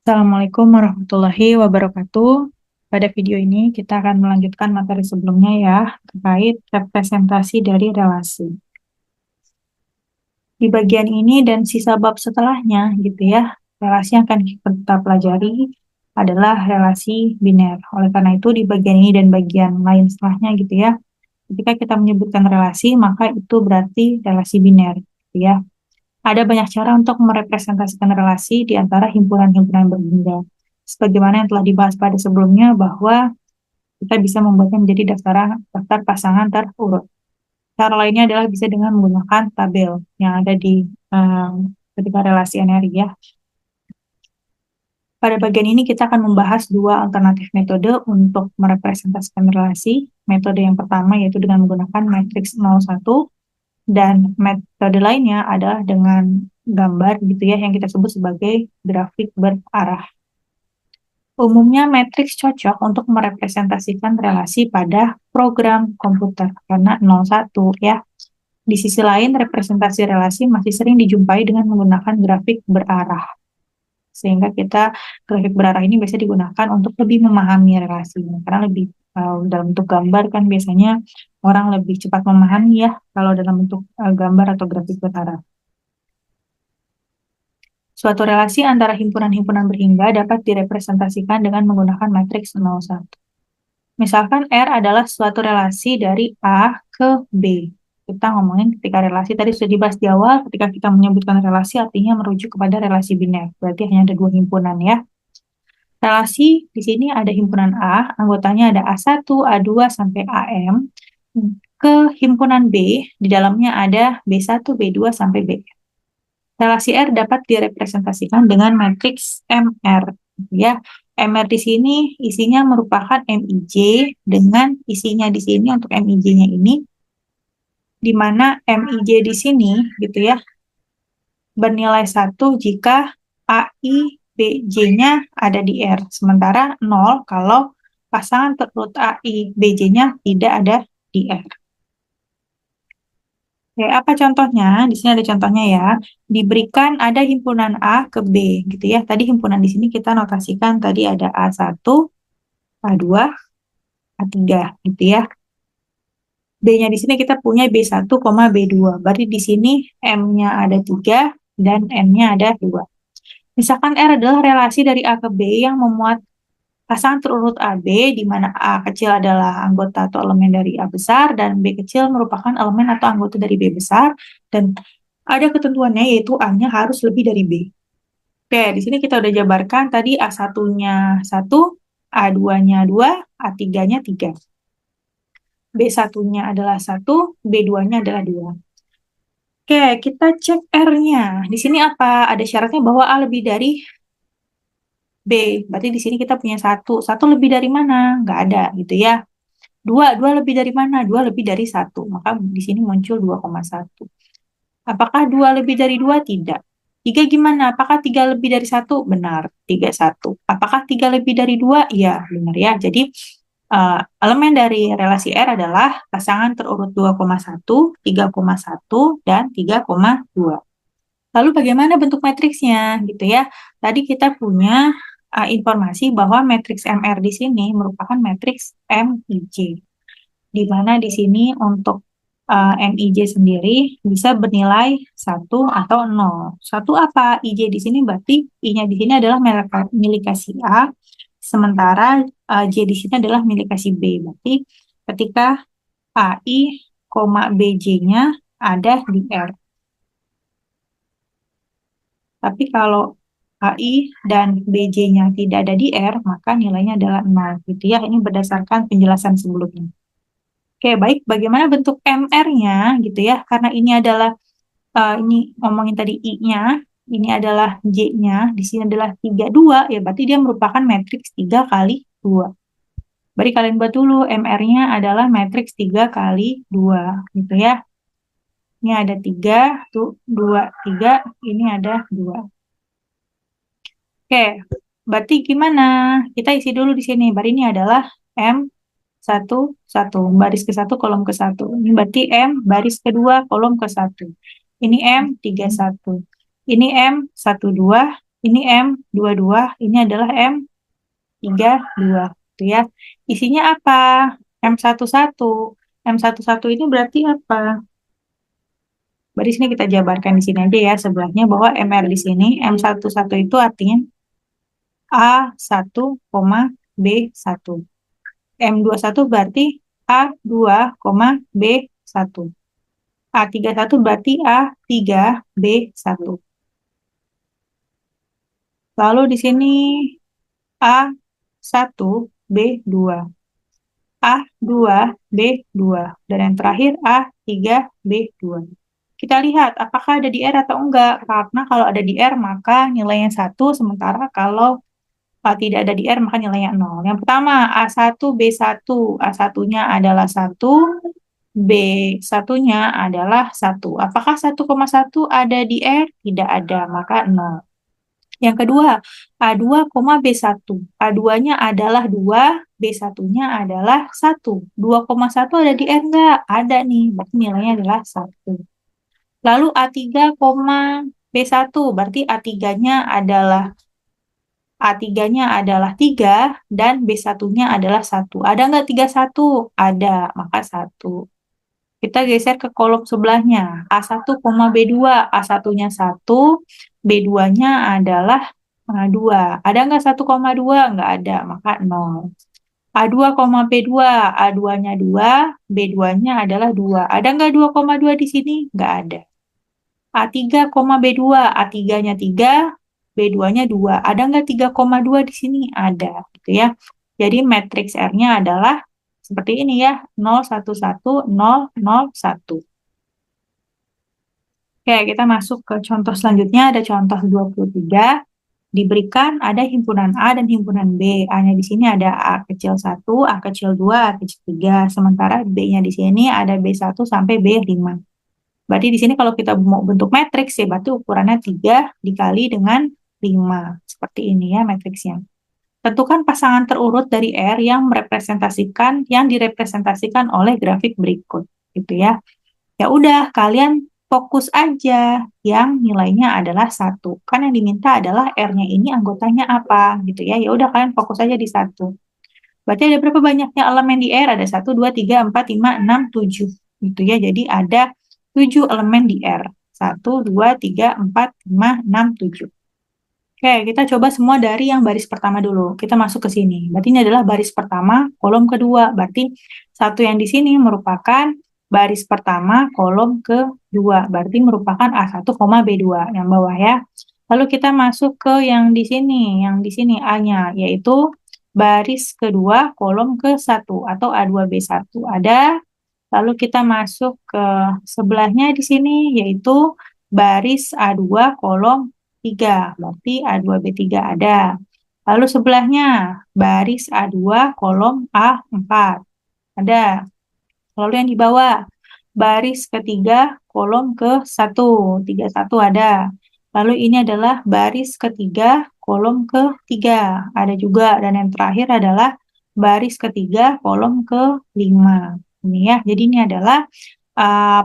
Assalamualaikum warahmatullahi wabarakatuh. Pada video ini kita akan melanjutkan materi sebelumnya ya, terkait representasi dari relasi. Di bagian ini dan sisa bab setelahnya gitu ya, relasi yang akan kita pelajari adalah relasi biner. Oleh karena itu di bagian ini dan bagian lain setelahnya gitu ya, ketika kita menyebutkan relasi maka itu berarti relasi biner gitu ya. Ada banyak cara untuk merepresentasikan relasi di antara himpunan-himpunan berbeda. Sebagaimana yang telah dibahas pada sebelumnya bahwa kita bisa membuatnya menjadi daftar pasangan terurut. Cara lainnya adalah bisa dengan menggunakan tabel yang ada di ketika relasi energi ya. Pada bagian ini kita akan membahas dua alternatif metode untuk merepresentasikan relasi. Metode yang pertama yaitu dengan menggunakan matriks 01 dan metode lainnya adalah dengan gambar gitu ya yang kita sebut sebagai grafik berarah. Umumnya matriks cocok untuk merepresentasikan relasi pada program komputer karena 01 ya. Di sisi lain representasi relasi masih sering dijumpai dengan menggunakan grafik berarah. Sehingga grafik berarah ini biasa digunakan untuk lebih memahami relasinya karena lebih dalam bentuk gambar kan biasanya orang lebih cepat memahami ya kalau dalam bentuk gambar atau grafik berarah. Suatu relasi antara himpunan-himpunan berhingga dapat direpresentasikan dengan menggunakan matriks 01. Misalkan R adalah suatu relasi dari A ke B. Kita ngomongin ketika relasi tadi sudah dibahas di awal, ketika kita menyebutkan relasi artinya merujuk kepada relasi biner. Berarti hanya ada dua himpunan ya. Relasi di sini ada himpunan A, anggotanya ada A1, A2, sampai AM. Ke himpunan B, di dalamnya ada B1, B2, sampai B. Relasi R dapat direpresentasikan dengan matriks MR. Ya, MR di sini isinya merupakan MIJ dengan isinya di sini untuk MIJ-nya ini, di mana MIJ di sini gitu ya, bernilai 1 jika AI BJ-nya ada di R. Sementara 0 kalau pasangan terurut AI BJ-nya tidak ada di R. Oke, apa contohnya? Di sini ada contohnya ya. Diberikan ada himpunan A ke B gitu ya. Tadi himpunan di sini kita notasikan tadi ada A1, A2, A3 gitu ya. B-nya di sini kita punya B1, B2. Berarti di sini M-nya ada 3 dan N-nya ada 2. Misalkan R adalah relasi dari A ke B yang memuat pasangan terurut AB, di mana A kecil adalah anggota atau elemen dari A besar, dan B kecil merupakan elemen atau anggota dari B besar, dan ada ketentuannya yaitu A-nya harus lebih dari B. Oke, di sini kita udah jabarkan tadi A1-nya 1, A2-nya 2, A3-nya 3. B1-nya adalah 1, B2-nya adalah 2. Oke, kita cek R-nya. Di sini apa? Ada syaratnya bahwa A lebih dari B. Berarti di sini kita punya 1. 1 lebih dari mana? Nggak ada gitu ya. 2 lebih dari mana? 2 lebih dari 1. Maka di sini muncul 2,1. Apakah 2 lebih dari 2? Tidak. 3 gimana? Apakah 3 lebih dari 1? Benar, 3, 1. Apakah 3 lebih dari 2? Iya, benar ya. Jadi, elemen dari relasi R adalah pasangan terurut 2,1, 3,1, dan 3,2. Lalu bagaimana bentuk matriksnya gitu ya? Tadi kita punya informasi bahwa matriks MR di sini merupakan matriks MIJ. Di mana di sini untuk MIJ sendiri bisa bernilai 1 atau 0. 1 apa? IJ di sini berarti I-nya di sini adalah milik si A, sementara J di sini adalah milik si B. Berarti ketika AI, BJ-nya ada di R. Tapi kalau AI dan BJ-nya tidak ada di R, maka nilainya adalah 0. Gitu ya, ini berdasarkan penjelasan sebelumnya. Oke, baik. Bagaimana bentuk MR-nya gitu ya? Karena ini adalah, ini ngomongin tadi I-nya, ini adalah J-nya, di sini adalah 3, 2, ya berarti dia merupakan matriks 3 kali 2. Berarti kalian buat dulu, MR-nya adalah matriks 3 kali 2, gitu ya. Ini ada 3, tuh 2, 3, ini ada 2. Oke, berarti gimana? Kita isi dulu di sini. Berarti ini adalah M1, 1. Baris ke-1, kolom ke-1. Ini berarti M, baris ke-2, kolom ke-1. Ini M31. Ini M12. ini M22, ini adalah M32, gitu ya. Isinya apa? M11. M11 ini berarti apa? Berarti sini kita jabarkan di sini aja ya sebelahnya bahwa MR di sini M11 itu artinya A1, B1. M21 berarti A2, B1. A31 berarti A3, B1. Lalu di sini A1, B2. A2, B2. Dan yang terakhir A3, B2. Kita lihat apakah ada di R atau enggak. Karena kalau ada di R maka nilainya 1, sementara kalau tidak ada di R maka nilainya 0. Yang pertama A1, B1. A1-nya adalah 1, B1-nya adalah 1. Apakah 1,1 ada di R? Tidak ada, maka 0. Yang kedua, A2, B1. A2-nya adalah 2, B1-nya adalah 1. 2,1 ada di R enggak? Ada nih, berarti nilainya adalah 1. Lalu A3, B1, berarti A3-nya adalah 3 dan B1-nya adalah 1. Ada nggak 31? Ada, maka 1. Kita geser ke kolom sebelahnya. A1, B2. A1-nya 1, B2-nya adalah 2. Ada nggak 1,2? Nggak ada, maka 0. A2, B2. A2-nya 2, B2-nya adalah 2. Ada nggak 2,2 di sini? Nggak ada. A3, B2. A3-nya 3, B2-nya 2. Ada nggak 3,2 di sini? Ada, gitu ya. Jadi matriks R-nya adalah seperti ini ya, 0, 1, 1, 0, 0, 1. Oke, kita masuk ke contoh selanjutnya. Ada contoh 23. Diberikan ada himpunan A dan himpunan B. A-nya di sini ada A kecil 1, A kecil 2, A kecil 3. Sementara B-nya di sini ada B1 sampai B5. Berarti di sini kalau kita mau bentuk matriks ya, berarti ukurannya 3 dikali dengan 5. Seperti ini ya matriksnya. Tentukan pasangan terurut dari R yang direpresentasikan oleh grafik berikut, gitu ya. Ya udah, kalian fokus aja yang nilainya adalah 1. Kan yang diminta adalah R-nya ini anggotanya apa, gitu ya. Ya udah, kalian fokus aja di 1. Berarti ada berapa banyaknya elemen di R? Ada 1, 2, 3, 4, 5, 6, 7. Gitu ya. Jadi ada 7 elemen di R. 1, 2, 3, 4, 5, 6, 7. Oke, kita coba semua dari yang baris pertama dulu. Kita masuk ke sini. Berarti ini adalah baris pertama, kolom kedua. Berarti 1 yang di sini merupakan baris pertama, kolom kedua. Berarti merupakan A1, B2 yang bawah ya. Lalu kita masuk ke yang di sini. Yang di sini A-nya, yaitu baris kedua, kolom ke-1 atau A2B1. Ada. Lalu kita masuk ke sebelahnya di sini, yaitu baris A2, kolom 3. Berarti A2B3 ada. Lalu sebelahnya baris A2 kolom A4 ada. Lalu yang di bawah baris ketiga kolom ke-1, 31 ada. Lalu ini adalah baris ketiga kolom ke-3 ada juga. Dan yang terakhir adalah baris ketiga kolom ke-5. Ini ya. Jadi ini adalah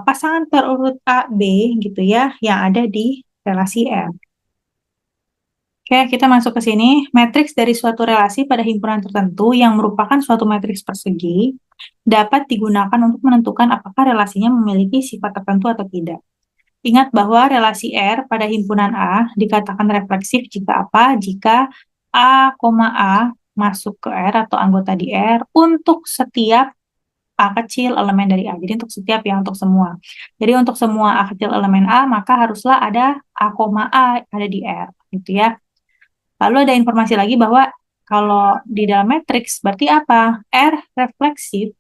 pasangan terurut A, B gitu ya yang ada di relasi R. Oke, kita masuk ke sini. Matriks dari suatu relasi pada himpunan tertentu yang merupakan suatu matriks persegi dapat digunakan untuk menentukan apakah relasinya memiliki sifat tertentu atau tidak. Ingat bahwa relasi R pada himpunan A dikatakan refleksif jika apa? Jika A, A masuk ke R atau anggota di R untuk setiap A kecil elemen dari A. Jadi untuk setiap yang untuk semua. Jadi untuk semua A kecil elemen A, maka haruslah ada A, A ada di R. Gitu ya. Lalu ada informasi lagi bahwa kalau di dalam matriks berarti apa? R refleksif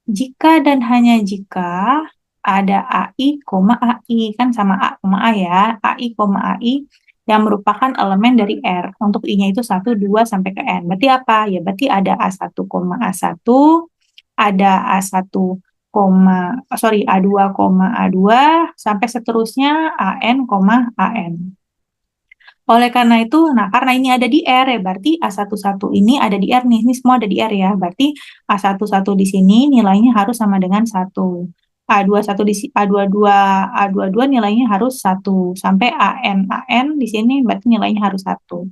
jika dan hanya jika ada AI, AI kan sama A, A ya, AI, AI yang merupakan elemen dari R. Untuk I-nya itu 1, 2 sampai ke N. Berarti apa? Ya berarti ada A1, A1, ada A1, A2, A2 sampai seterusnya AN, AN. Oleh karena itu, karena ini ada di R ya, berarti A11 ini ada di R nih. Ini semua ada di R ya. Berarti A11 di sini nilainya harus sama dengan 1. A21 A22 nilainya harus 1 sampai AN di sini berarti nilainya harus 1.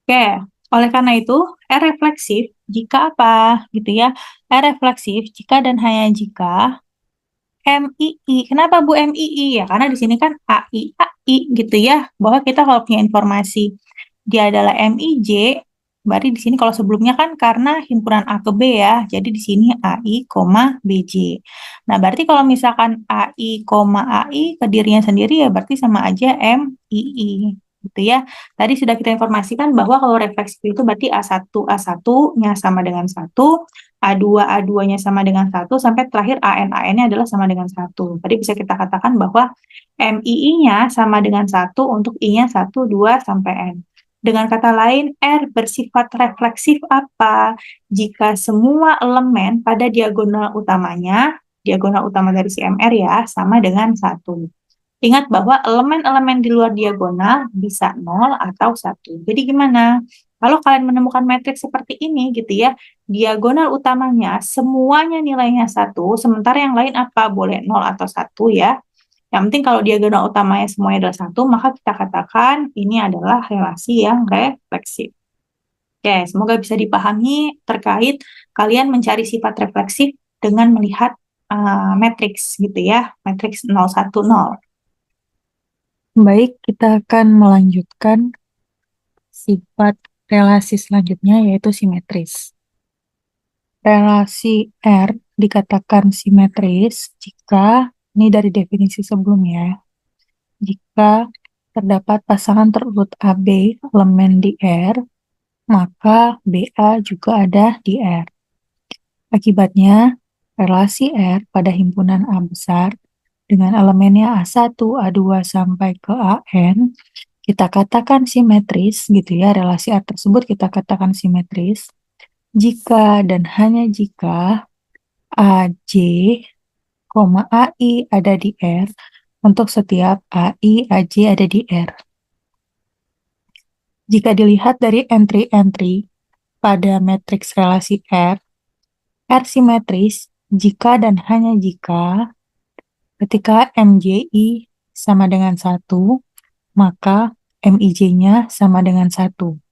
Oke, oleh karena itu R refleksif jika apa gitu ya? R refleksif jika dan hanya jika MII. Kenapa Bu MII? Ya karena di sini kan AI gitu ya. Bahwa kita kalau punya informasi dia adalah MIJ, berarti di sini kalau sebelumnya kan karena himpunan A ke B ya. Jadi di sini AI, BJ. Nah, berarti kalau misalkan AI, ke dirinya sendiri ya berarti sama aja MII gitu ya. Tadi sudah kita informasikan bahwa kalau refleksif itu berarti A1-nya sama dengan 1, A2-nya sama dengan 1, sampai terakhir AN-nya adalah sama dengan 1. Tadi bisa kita katakan bahwa MII-nya sama dengan 1 untuk I-nya 1, 2, sampai N. Dengan kata lain, R bersifat refleksif apa? Jika semua elemen pada diagonal utamanya, diagonal utama dari si MR ya, sama dengan 1. Ingat bahwa elemen-elemen di luar diagonal bisa 0 atau 1. Jadi gimana? Kalau kalian menemukan matriks seperti ini gitu ya, diagonal utamanya semuanya nilainya 1, sementara yang lain apa? Boleh 0 atau 1 ya. Yang penting kalau diagonal utamanya semuanya adalah 1, maka kita katakan ini adalah relasi yang refleksif. Oke, semoga bisa dipahami terkait kalian mencari sifat refleksif dengan melihat matriks gitu ya, matriks 0, 1, 0. Baik, kita akan melanjutkan sifat relasi selanjutnya yaitu simetris. Relasi R dikatakan simetris jika, ini dari definisi sebelumnya, jika terdapat pasangan terurut AB elemen di R, maka BA juga ada di R. Akibatnya, relasi R pada himpunan A besar dengan elemennya A1, A2 sampai ke AN, kita katakan simetris gitu ya, relasi R tersebut kita katakan simetris jika dan hanya jika AJ, AI ada di R untuk setiap AI, AJ ada di R. Jika dilihat dari entry-entry pada matriks relasi R simetris jika dan hanya jika ketika MJI sama dengan 1, maka MIJ-nya sama dengan 1.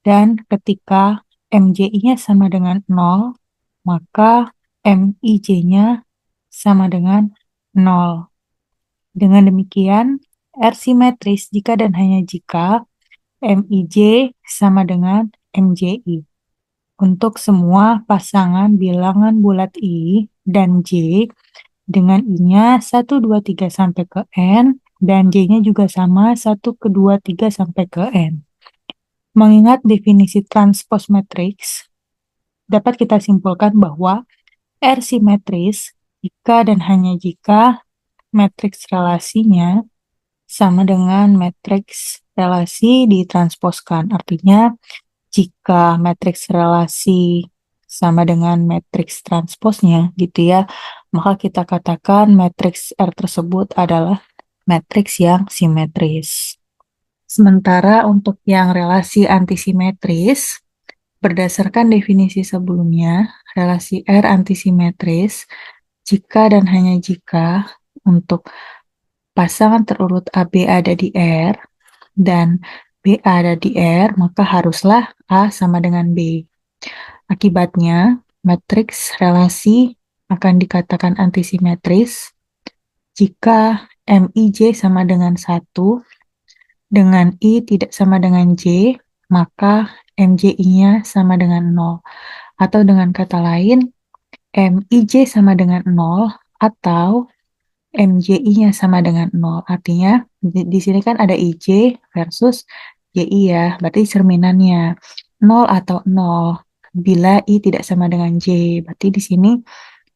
Dan ketika MJI-nya sama dengan 0, maka MIJ-nya sama dengan 0. Dengan demikian, R simetris jika dan hanya jika MIJ sama dengan MJI. Untuk semua pasangan bilangan bulat I dan J dengan I-nya 1, 2, 3 sampai ke N dan J-nya juga sama 1, 2, 3 sampai ke N. Mengingat definisi transpose matriks, dapat kita simpulkan bahwa R simetris jika dan hanya jika matriks relasinya sama dengan matriks relasi ditransposkan. Artinya, jika matriks relasi sama dengan matriks transposnya gitu ya, maka kita katakan matriks R tersebut adalah matriks yang simetris. Sementara untuk yang relasi antisimetris, berdasarkan definisi sebelumnya, relasi R antisimetris jika dan hanya jika untuk pasangan terurut AB ada di R dan B ada di R, maka haruslah A sama dengan B. Akibatnya, matriks relasi akan dikatakan antisimetris jika MIJ sama dengan 1 dengan I tidak sama dengan J, maka MJI-nya sama dengan 0. Atau dengan kata lain, MIJ sama dengan 0 atau MJI-nya sama dengan 0. Artinya, di sini kan ada IJ versus JI ya, berarti cerminannya 0 atau 0. Bila I tidak sama dengan J, berarti di sini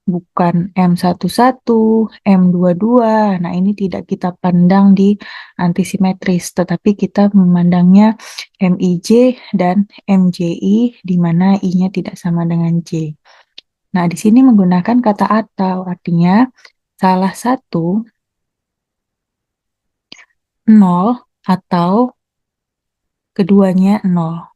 bukan M11, M22. Nah, ini tidak kita pandang di antisimetris, tetapi kita memandangnya MIJ dan MJI, di mana I-nya tidak sama dengan J. Nah, di sini menggunakan kata atau, artinya salah satu 0 atau keduanya 0.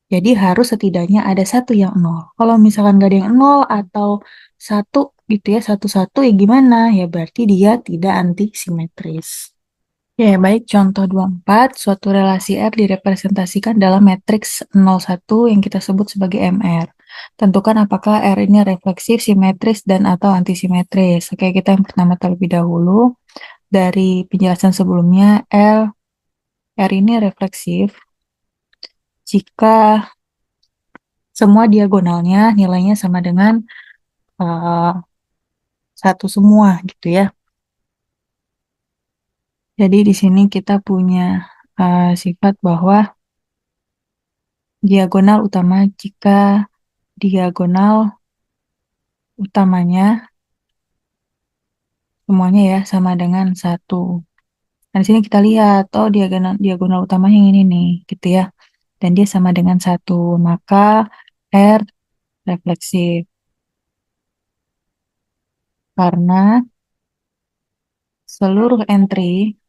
Jadi harus setidaknya ada satu yang 0. Kalau misalkan gak ada yang 0 atau 1, gitu ya, satu-satu ya gimana? Ya berarti dia tidak antisimetris. Ya, baik. Contoh 24, suatu relasi R direpresentasikan dalam matriks 01 yang kita sebut sebagai MR. Tentukan apakah R ini refleksif, simetris, dan atau antisimetris. Oke, kita yang pertama terlebih dahulu. Dari penjelasan sebelumnya, R ini refleksif jika semua diagonalnya nilainya sama dengan eh, satu semua gitu ya. Jadi di sini kita punya sifat bahwa diagonal utama jika diagonal utamanya semuanya ya sama dengan satu. Nah, di sini kita lihat, oh diagonal diagonal utamanya yang ini nih, gitu ya. Dan dia sama dengan satu, maka R refleksif. Karena seluruh entry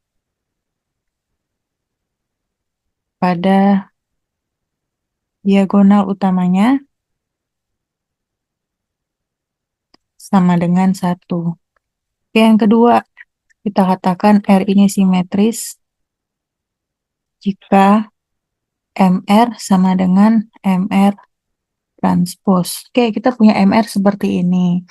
pada diagonal utamanya sama dengan satu. Oke, yang kedua, kita katakan R ini simetris jika MR sama dengan MR transpose. Oke, kita punya MR seperti ini.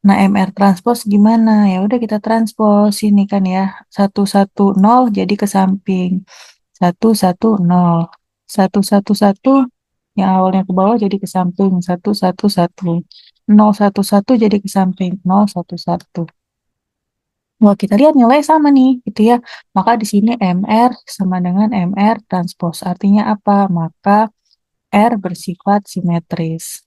Nah, MR transpose gimana? Ya udah kita transpose ini kan ya. 110 jadi ke samping. 110. 111 yang awalnya ke bawah jadi ke samping. 111. 011 jadi ke samping. 011. Wah, kita lihat nilai sama nih, gitu ya. Maka di sini MR sama dengan MR transpose. Artinya apa? Maka R bersifat simetris.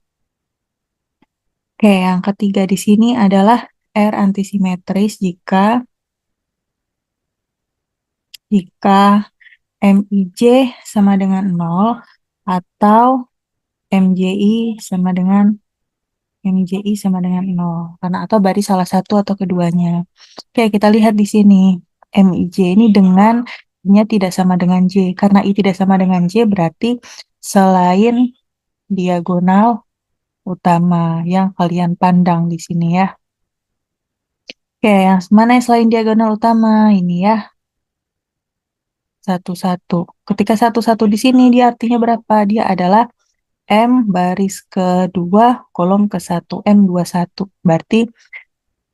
Oke, yang ketiga di sini adalah R antisimetris jika MIJ sama dengan 0 atau MJI sama dengan 0. Karena atau berarti salah satu atau keduanya. Oke, kita lihat di sini. MIJ ini dengan I-nya tidak sama dengan J. Karena I tidak sama dengan J berarti selain diagonal utama yang kalian pandang di sini ya. Oke, yang mana yang selain diagonal utama? Ini ya, satu-satu. Ketika satu-satu di sini, dia artinya berapa? Dia adalah M baris kedua kolom ke satu, M21. Berarti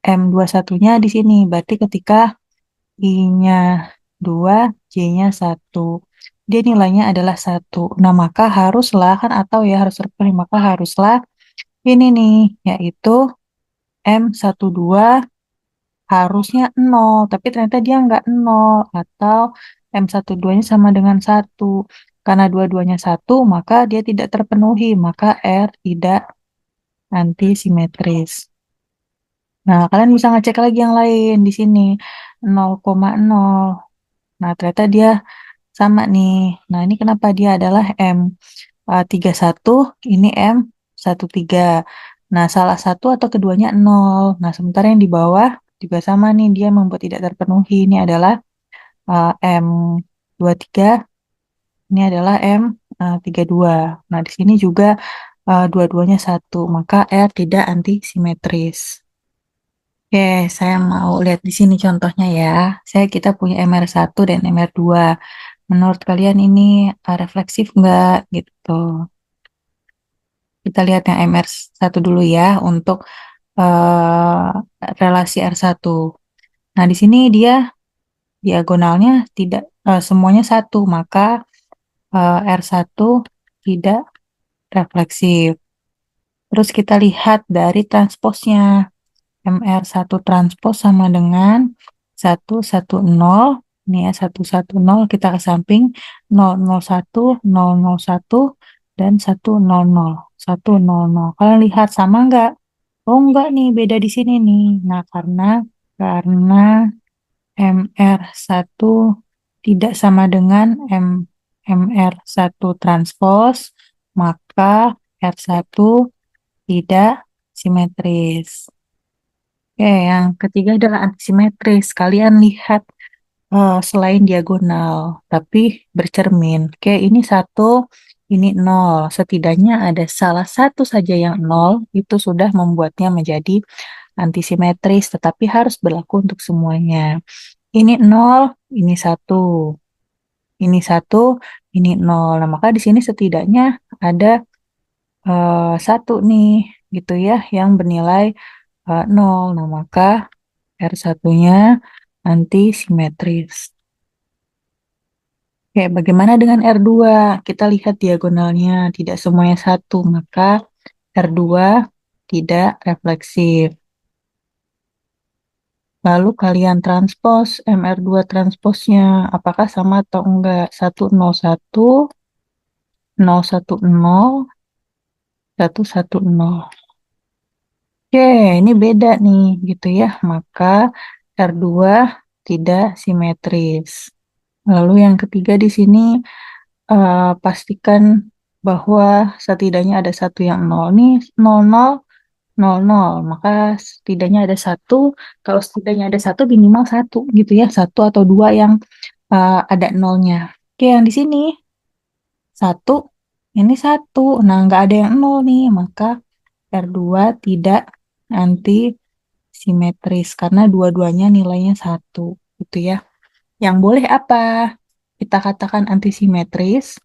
M21-nya di sini. Berarti ketika I-nya 2, J-nya 1. Dia nilainya adalah 1. Nah, maka haruslah, kan atau ya harus terpenuhi, maka haruslah ini nih, yaitu M12 harusnya 0, tapi ternyata dia nggak 0, atau M12-nya sama dengan 1. Karena dua-duanya 1, maka dia tidak terpenuhi, maka R tidak antisimetris. Nah, kalian bisa ngecek lagi yang lain di sini, 0,0. Nah, ternyata dia sama nih. Nah, ini kenapa dia adalah M31, ini M13. Nah, salah satu atau keduanya 0. Nah, sementara yang di bawah juga sama nih, dia membuat tidak terpenuhi. Ini adalah M23, ini adalah M32. Nah, di sini juga dua-duanya 1, maka R tidak antisimetris. Oke, saya mau lihat di sini contohnya ya. Kita punya MR1 dan MR2. Menurut kalian ini refleksif nggak gitu? Kita lihat yang MR1 dulu ya untuk eh, relasi R1. Nah, di sini dia diagonalnya tidak semuanya 1, maka R1 tidak refleksif. Terus kita lihat dari transposnya. MR1 transpos sama dengan 110. Ini ya, 110 kita ke samping 001, 001, dan 100. 100. Kalian lihat sama nggak? Oh enggak nih, beda di sini nih. Nah, karena MR1 tidak sama dengan MR1 transpos, maka R1 tidak simetris. Oke, yang ketiga adalah antisimetris. Kalian lihat selain diagonal, tapi bercermin. Oke, ini 1, ini 0. Setidaknya ada salah satu saja yang 0, itu sudah membuatnya menjadi antisimetris, tetapi harus berlaku untuk semuanya. Ini 0, ini 1. Ini 1, ini 0. Nah, maka di sini setidaknya ada 1 nih, gitu ya, yang bernilai 0. Nah, maka R1-nya antisimetris. Oke, bagaimana dengan R2? Kita lihat diagonalnya, tidak semuanya 1, maka R2 tidak refleksif. Lalu kalian transpos MR2 transposnya, apakah sama atau enggak? 101, 010, 110. Oke, ini beda nih, gitu ya. Maka R2 tidak simetris. Lalu yang ketiga di sini, pastikan bahwa setidaknya ada satu yang 0 nih, 00, 00. Maka setidaknya ada satu, kalau setidaknya ada satu, minimal satu gitu ya. Satu atau dua yang ada nolnya. Oke, yang di sini satu, ini satu. Nah, nggak ada yang nol nih, maka R2 tidak anti simetris karena dua-duanya nilainya satu, gitu ya. Yang boleh apa? Kita katakan antisimetris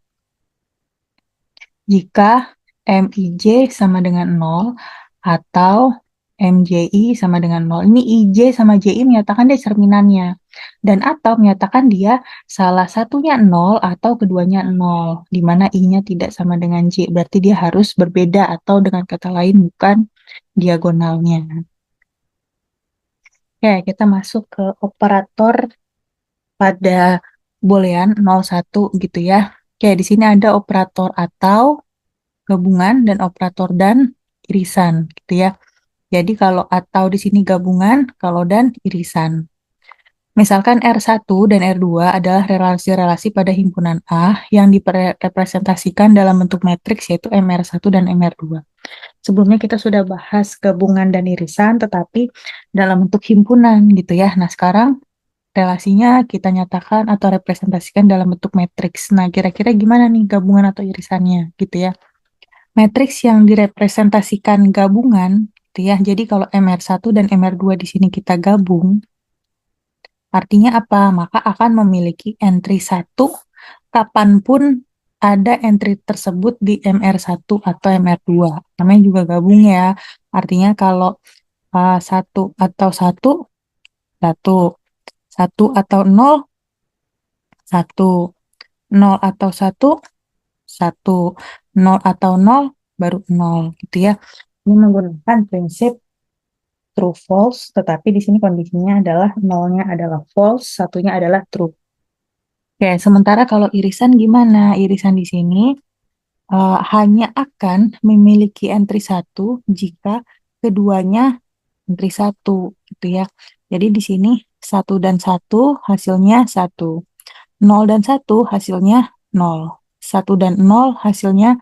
jika MIJ sama dengan 0 atau MJI sama dengan 0. Ini IJ sama JI menyatakan dia cerminannya. Dan atau menyatakan dia salah satunya 0 atau keduanya 0. Di mana I-nya tidak sama dengan J. Berarti dia harus berbeda atau dengan kata lain bukan diagonalnya. Oke, kita masuk ke operator pada boolean 01 gitu ya. Oke, di sini ada operator atau, gabungan, dan operator dan irisan gitu ya. Jadi kalau atau di sini gabungan, kalau dan irisan. Misalkan R1 dan R2 adalah relasi-relasi pada himpunan A yang direpresentasikan dalam bentuk matriks yaitu MR1 dan MR2. Sebelumnya kita sudah bahas gabungan dan irisan, tetapi dalam bentuk himpunan gitu ya. Nah, sekarang relasinya kita nyatakan atau representasikan dalam bentuk matriks. Nah, kira-kira gimana nih gabungan atau irisannya gitu ya. Matriks yang direpresentasikan gabungan gitu ya. Jadi kalau MR1 dan MR2 di sini kita gabung, artinya apa? Maka akan memiliki entry 1 kapanpun ada entry tersebut di MR1 atau MR2. Namanya juga gabung ya. Artinya kalau 1 atau 1, 1. 1 atau 0, 1. 0 atau 1, 1. 0 atau 0, baru 0 gitu ya. Ini menggunakan prinsip true false, tetapi di sini kondisinya adalah nolnya adalah false, satunya adalah true. Oke, sementara kalau irisan gimana? Irisan di sini hanya akan memiliki entry 1 jika keduanya entry 1 gitu ya. Jadi di sini 1 dan 1 hasilnya 1. 0 dan 1 hasilnya 0. 1 dan 0 hasilnya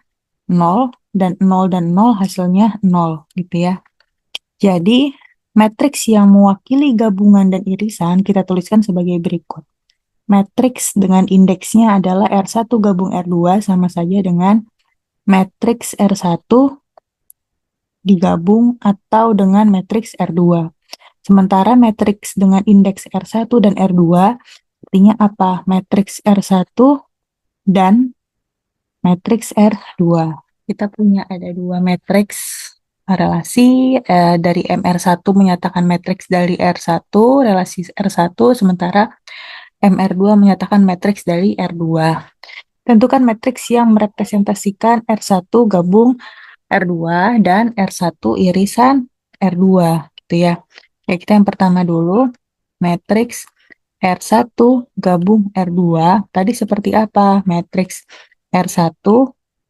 0 dan 0 dan 0 hasilnya 0 gitu ya. Jadi, matriks yang mewakili gabungan dan irisan kita tuliskan sebagai berikut. Matriks dengan indeksnya adalah R1 gabung R2 sama saja dengan matriks R1 digabung atau dengan matriks R2. Sementara matriks dengan indeks R1 dan R2 artinya apa? Matriks R1 dan matriks R2. Kita punya ada dua matriks relasi dari MR1 menyatakan matriks dari R1, relasi R1, sementara MR2 menyatakan matriks dari R2. Tentukan matriks yang merepresentasikan R1 gabung R2 dan R1 irisan R2 gitu ya. Oke, kita yang pertama dulu, matriks R1 gabung R2 tadi seperti apa? Matriks R1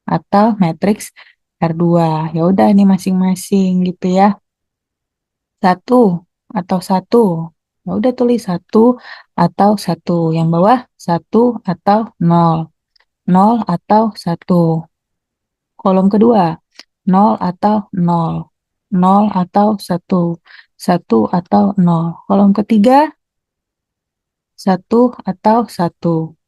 atau matriks R2. Ya udah ini masing-masing gitu ya. 1 atau 1. Ya udah tulis 1 atau 1. Yang bawah 1 atau 0. 0 atau 1. Kolom kedua 0 atau 0. 0 atau 1. 1 atau 0. Kolom ketiga 1 atau 1.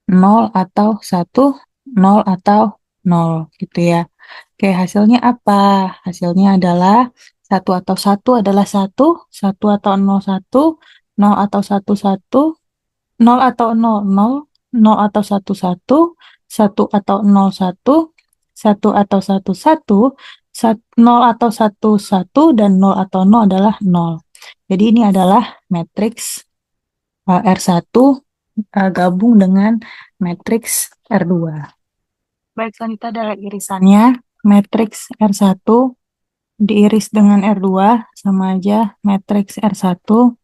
0 atau 1, 0 atau 0 gitu ya. Oke, hasilnya apa? Hasilnya adalah 1 atau 1 adalah 1, 1 atau 0, 1, 0 atau 1, 1, 0 atau 0, 0, 0 atau 1, 1, 1 atau 0, 1, 1 atau 1, 1, 0 atau 1, 1, dan 0 atau 0 adalah 0. Jadi ini adalah matriks R1 gabung dengan matriks R2. Baik, selanjutnya adalah irisannya. Matriks R1 diiris dengan R2 sama aja matriks R1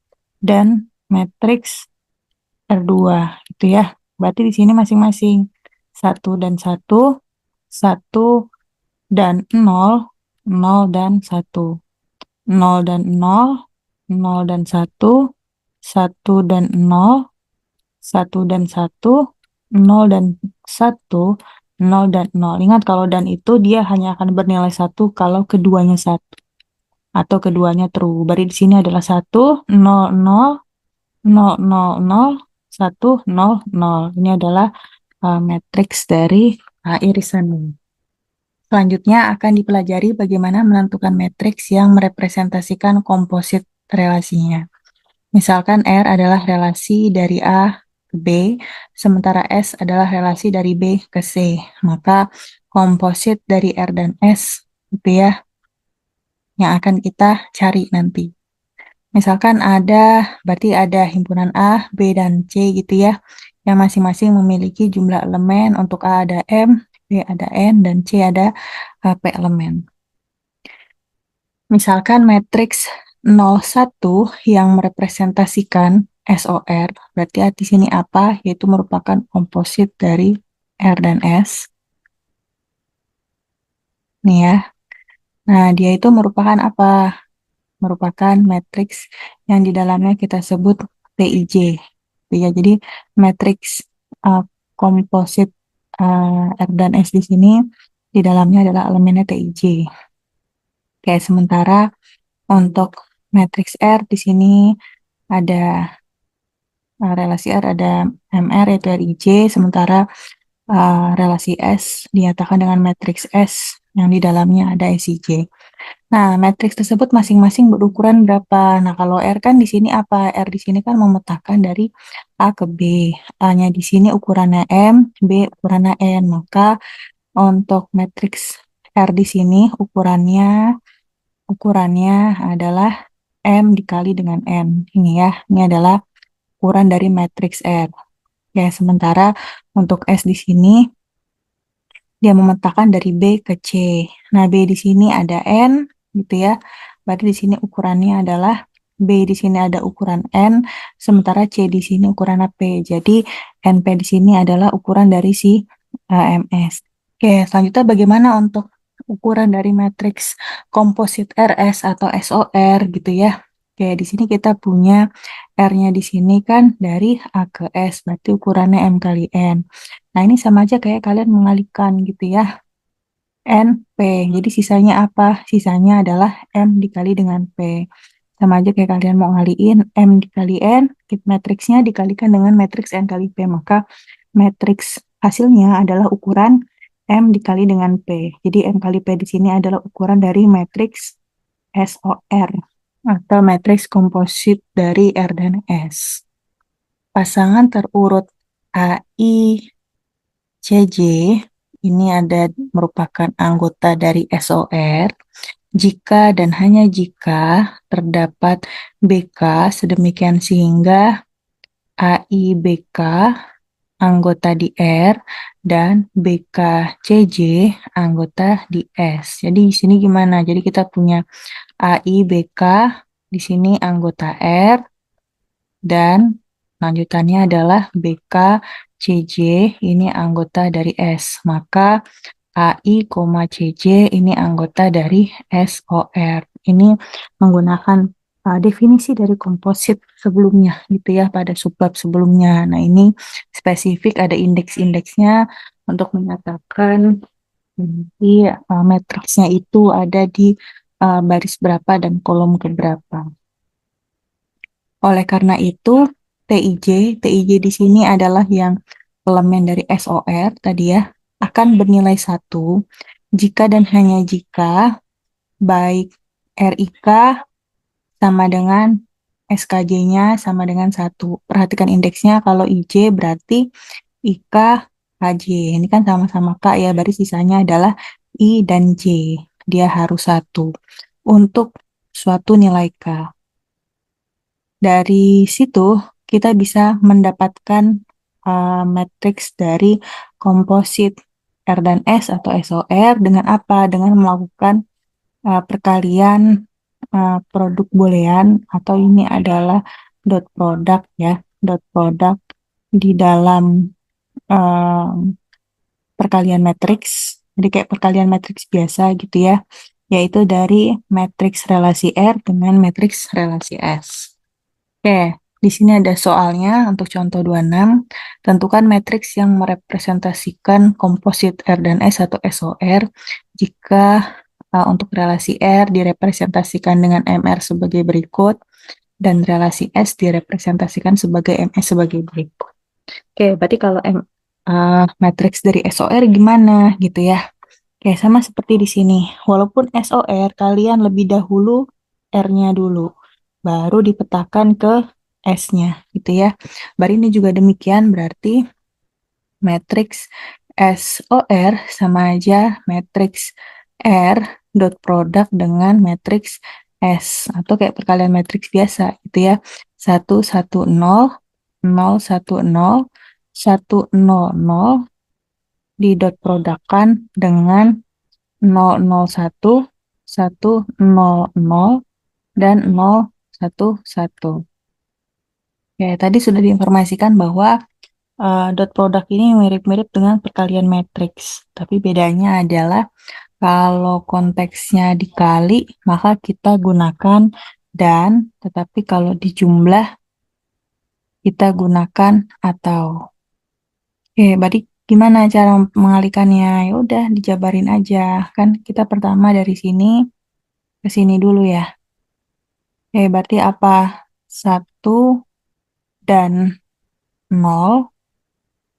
dan matriks R2 gitu ya. Berarti di sini masing-masing 1 dan 1, 1 dan 0, 0 dan 1, 0 dan 0, 0 dan 1, 1 dan 0, 1 dan 1, 0 dan 1, 0 dan 0. Ingat kalau dan itu dia hanya akan bernilai 1 kalau keduanya 1 atau keduanya true. Berarti di sini adalah 1, 0, 0, 0, 0, 0, 1, 0, 0. Ini adalah matriks dari irisan. Selanjutnya akan dipelajari bagaimana menentukan matriks yang merepresentasikan komposit relasinya. Misalkan R adalah relasi dari A ke B, sementara S adalah relasi dari B ke C. Maka komposit dari R dan S itu ya yang akan kita cari nanti. Misalkan berarti ada himpunan A, B, dan C gitu ya, yang masing-masing memiliki jumlah elemen. Untuk A ada M, B ada N, dan C ada P elemen. Misalkan matriks 01 yang merepresentasikan SOR, berarti di sini apa? Yaitu merupakan komposit dari R dan S. Nih ya. Nah, dia itu merupakan apa? Merupakan matriks yang di dalamnya kita sebut TIJ. Ya, jadi matriks komposit R dan S di sini di dalamnya adalah elemennya TIJ. Oke, sementara untuk matriks R di sini ada relasi R ada MR yaitu RIJ, sementara relasi S dinyatakan dengan matriks S yang di dalamnya ada SIJ. Nah, matriks tersebut masing-masing berukuran berapa? Nah, kalau R kan di sini apa? R di sini kan memetakan dari A ke B. A-nya di sini ukurannya M, B ukurannya N. Maka untuk matriks R di sini ukurannya adalah M dikali dengan N. Ini ya, ini adalah ukuran dari matriks R. Ya, sementara untuk S di sini dia memetakan dari B ke C. Nah, B di sini ada N gitu ya. Berarti di sini ukurannya adalah B di sini ada ukuran N, sementara C di sini ukuran P. Jadi NP di sini adalah ukuran dari si MS. Oke, selanjutnya bagaimana untuk ukuran dari matriks komposit RS atau SOR gitu ya. Oke, di sini kita punya R-nya di sini kan dari A ke S, berarti ukurannya M kali N. Nah, ini sama aja kayak kalian mengalikan gitu ya. N, P. Jadi sisanya apa? Sisanya adalah M dikali dengan P. Sama aja kayak kalian mau ngaliin M dikali N, matriksnya dikalikan dengan matriks N kali P. Maka matriks hasilnya adalah ukuran M dikali dengan P. Jadi M kali P di sini adalah ukuran dari matriks SOR atau matriks komposit dari R dan S. Pasangan terurut AI, CJ ini merupakan anggota dari SOR jika dan hanya jika terdapat BK sedemikian sehingga AI BK anggota di R dan BK CJ anggota di S. Jadi di sini gimana? Jadi kita punya AI BK di sini anggota R dan lanjutannya adalah BK CJ ini anggota dari S. Maka AI, CJ ini anggota dari SOR. Ini menggunakan definisi dari komposit sebelumnya gitu ya pada subbab sebelumnya. Nah, ini spesifik ada indeks-indeksnya untuk menyatakan matriksnya itu ada di baris berapa dan kolom keberapa. Oleh karena itu, TIJ di sini adalah yang elemen dari SOR tadi ya, akan bernilai 1 jika dan hanya jika baik RIK sama dengan SKJ-nya sama dengan 1. Perhatikan indeksnya, kalau IJ berarti IK, KJ. Ini kan sama-sama K ya, berarti sisanya adalah I dan J. Dia harus 1 untuk suatu nilai K. Dari situ kita bisa mendapatkan matriks dari komposit R dan S atau SOR dengan apa? Dengan melakukan perkalian produk boolean atau ini adalah dot product ya, dot product di dalam perkalian matriks. Jadi kayak perkalian matriks biasa gitu ya, yaitu dari matriks relasi R dengan matriks relasi S. Oke, di sini ada soalnya untuk contoh 26. Tentukan matriks yang merepresentasikan komposit R dan S atau SOR jika untuk relasi R direpresentasikan dengan MR sebagai berikut dan relasi S direpresentasikan sebagai MS sebagai berikut. Oke, berarti kalau matriks dari SOR gimana gitu ya? Oke, sama seperti di sini. Walaupun SOR, kalian lebih dahulu R-nya dulu, baru dipetakan ke S-nya, gitu ya. Baru ini juga demikian, berarti matriks SOR sama aja matriks R dot product dengan matriks S, atau kayak perkalian matriks biasa, gitu ya. 1, 1, 0, 0, 1, 0, 1, 0, 0, di dot productkan dengan 001, 100, dan 011. Ya, tadi sudah diinformasikan bahwa dot product ini mirip-mirip dengan perkalian matriks. Tapi bedanya adalah kalau konteksnya dikali, maka kita gunakan dan, tetapi kalau dijumlah, kita gunakan atau. Oke, berarti gimana cara mengalikannya? Ya udah, dijabarin aja. Kan kita pertama dari sini ke sini dulu ya. Oke, berarti apa? 1 dan 0,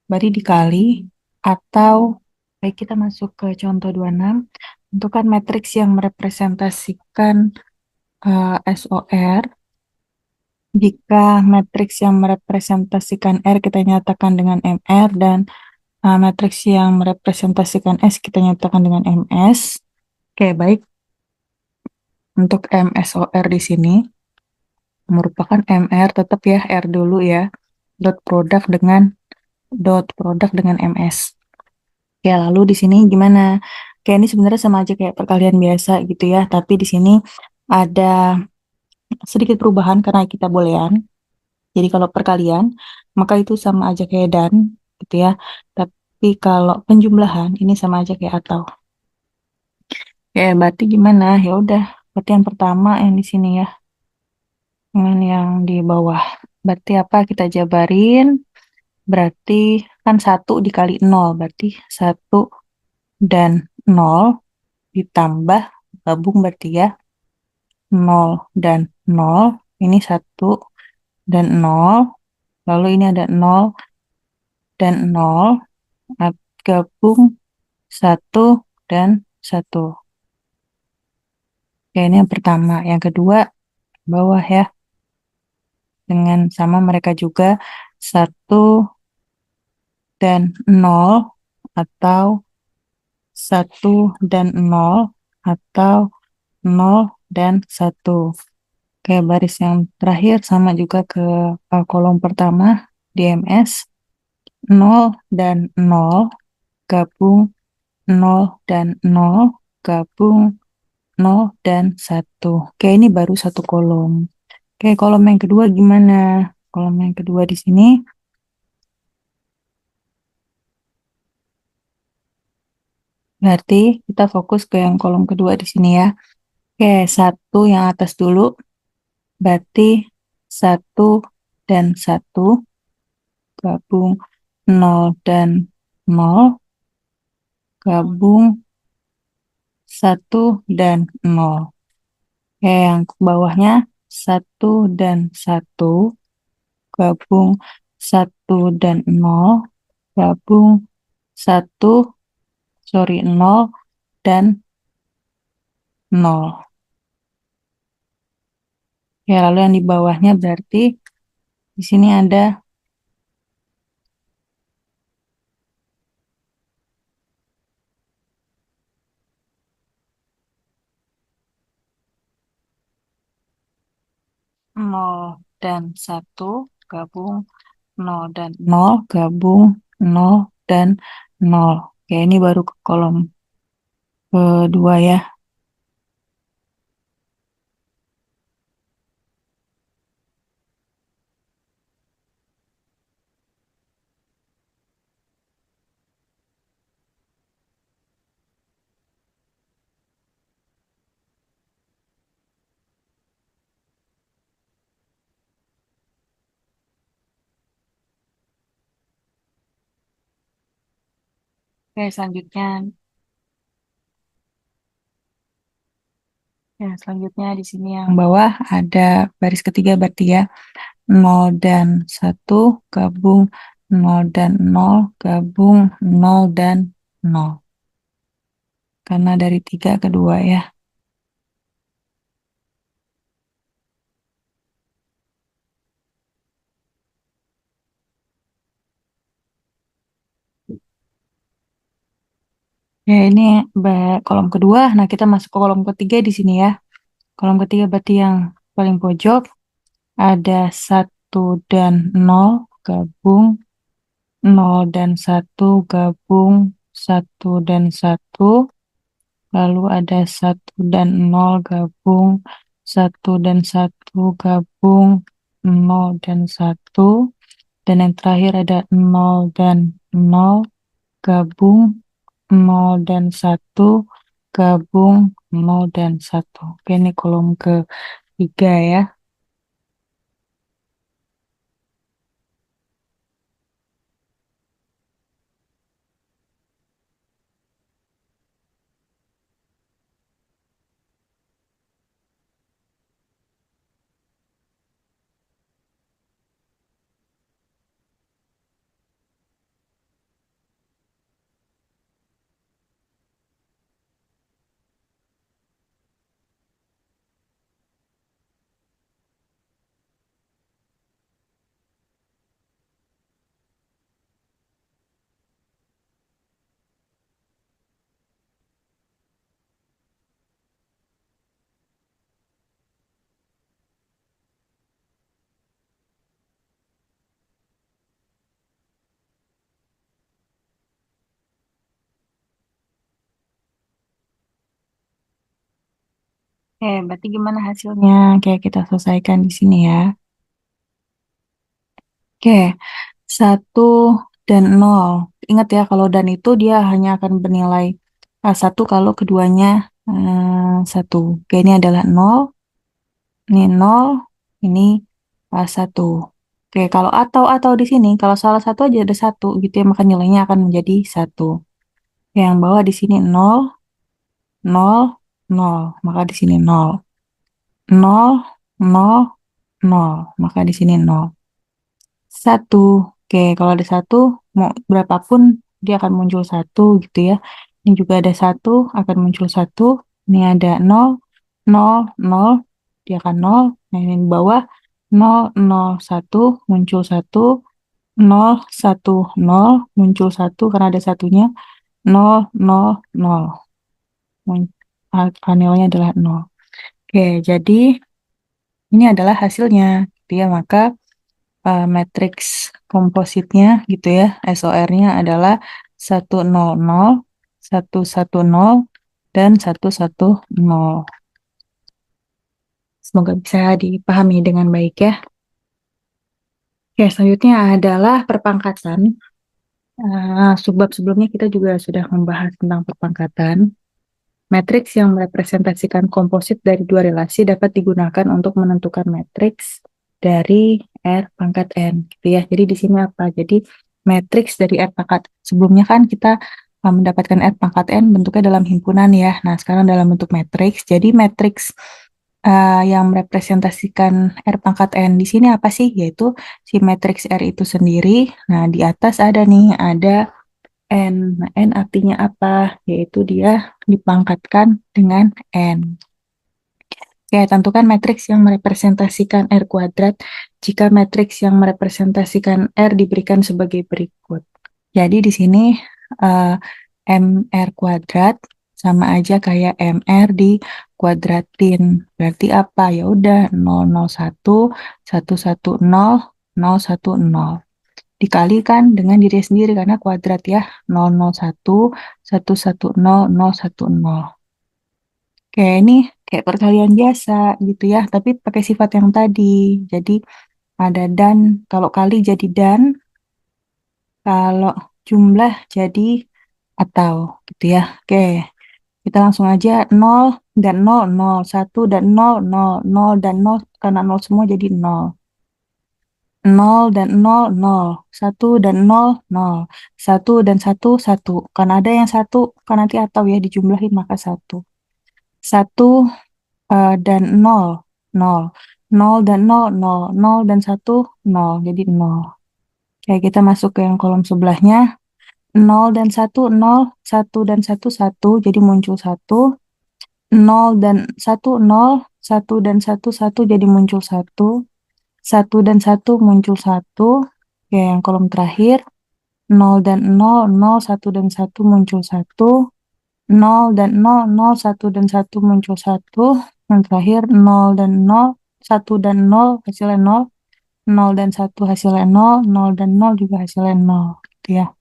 berarti dikali, atau, baik kita masuk ke contoh 26, tentukan matriks yang merepresentasikan SOR, jika matriks yang merepresentasikan R kita nyatakan dengan MR, dan matriks yang merepresentasikan S kita nyatakan dengan MS. Oke, baik. Untuk MSOR di sini merupakan MR, tetap ya R dulu ya, dot product dengan MS. Ya, lalu di sini gimana? Kayak ini sebenarnya sama aja kayak perkalian biasa gitu ya, tapi di sini ada sedikit perubahan karena kita boolean. Jadi kalau perkalian, maka itu sama aja kayak dan gitu ya. Tapi kalau penjumlahan ini sama aja kayak atau. Ya, berarti gimana? Ya udah, berarti yang pertama yang di sini ya, dengan yang di bawah. Berarti apa? Kita jabarin. Berarti kan 1 dikali 0, berarti 1 dan 0 ditambah, gabung berarti ya, 0 dan 0, ini 1 dan 0, lalu ini ada 0 dan 0, gabung 1 dan 1. Ya, ini yang pertama. Yang kedua, bawah ya, dengan sama mereka juga 1 dan 0, atau 1 dan 0, atau 0 dan 1. Oke, baris yang terakhir sama juga ke kolom pertama di MS. 0 dan 0 gabung, 0 dan 0 gabung, 0 dan 1. Oke, ini baru satu kolom. Oke, kolom yang kedua gimana? Kolom yang kedua di sini berarti kita fokus ke yang kolom kedua di sini ya. Oke, 1 yang atas dulu. Berarti 1 dan 1 gabung, 0 dan 0 gabung, 1 dan 0. Oke, yang ke bawahnya 1 dan 1 gabung, 1 dan 0 gabung, 0 dan 0. Ya, lalu yang di bawahnya berarti di sini ada 0 dan 1 gabung 0 dan 0 gabung 0 dan 0. Oke, ini baru ke kolom kedua ya. Oke, selanjutnya di sini yang bawah ada baris ketiga berarti ya. 0 dan 1 gabung 0 dan 0 gabung 0 dan 0. Karena dari 3 ke 2 ya. Ya, ini kolom kedua. Nah, kita masuk ke kolom ketiga di sini ya. Kolom ketiga berarti yang paling pojok ada 1 dan 0 gabung 0 dan 1 gabung 1 dan 1. Lalu ada 1 dan 0 gabung 1 dan 1 gabung 0 dan 1. Dan yang terakhir ada 0 dan 0 gabung 0 dan 1 gabung 0 dan 1. Oke, ini kolom ketiga ya. Oke, berarti gimana hasilnya? Oke, kita selesaikan di sini ya. Oke, 1 dan 0. Ingat ya, kalau dan itu dia hanya akan bernilai 1 kalau keduanya 1. Oke, ini adalah 0, ini 0, ini 1. Oke, kalau atau di sini, kalau salah satu aja ada 1 gitu ya, maka nilainya akan menjadi 1. Yang bawah di sini 0, 0, 0, maka di sini 0. 0, 0, 0, maka di sini 0. 1. Oke, kalau ada 1, mau berapapun dia akan muncul 1 gitu ya. Ini juga ada 1, akan muncul 1. Ini ada 0, 0, 0, dia akan 0. Nah, ini di bawah 0, 0, 1, muncul 1. 0, 1, 0, muncul 1 karena ada satunya. 0, 0, 0. Nilainya adalah 0. Oke, jadi ini adalah hasilnya. Gitu ya, maka matriks kompositnya gitu ya, SOR-nya adalah 100, 110, dan 110. Semoga bisa dipahami dengan baik ya. Oke, selanjutnya adalah perpangkatan. Subbab sebelumnya kita juga sudah membahas tentang perpangkatan. Matriks yang merepresentasikan komposit dari dua relasi dapat digunakan untuk menentukan matriks dari R pangkat N, gitu ya. Jadi di sini apa? Jadi matriks dari R pangkat sebelumnya kan kita mendapatkan R pangkat N bentuknya dalam himpunan ya. Nah, sekarang dalam bentuk matriks. Jadi matriks yang merepresentasikan R pangkat N di sini apa sih? Yaitu si matriks R itu sendiri. Nah, di atas ada nih, ada N. Nah, N artinya apa? Yaitu dia dipangkatkan dengan N. Oke, tentukan matriks yang merepresentasikan R kuadrat jika matriks yang merepresentasikan R diberikan sebagai berikut. Jadi di sini eh, MR kuadrat sama aja kayak MR dikuadratin. Berarti apa? Ya udah 001, 110, 010. Dikalikan dengan diri sendiri karena kuadrat ya. 001, 110, 010. Oke, ini kayak perkalian biasa gitu ya, tapi pakai sifat yang tadi. Jadi ada dan, kalau kali jadi dan, kalau jumlah jadi atau gitu ya. Oke, kita langsung aja 0 dan 0, 0, 1 dan 0, 0, 0 dan 0, karena 0 semua jadi 0. 0 dan 0, 0, 1 dan 0, 0, 1 dan 1, 1. Karena ada yang 1, kan nanti atau ya dijumlahin maka 1. 1 dan 0, 0. 0 dan 0, 0. 0 dan 1, 0. Jadi 0. Oke, kita masuk ke yang kolom sebelahnya. 0 dan 1, 0. 1 dan 1, 1. Jadi muncul 1. 0 dan 1, 0. 1 dan 1, 1. Jadi muncul 1. 1 dan 1 muncul 1. Oke, yang kolom terakhir. 0 dan 0, 0. 1 dan 1 muncul 1. 0 dan 0, 0, 1 dan 1 muncul 1. Yang terakhir 0 dan 0, 1 dan 0 hasilnya 0. 0 dan 1 hasilnya 0, 0 dan 0 juga hasilnya 0. Gitu ya.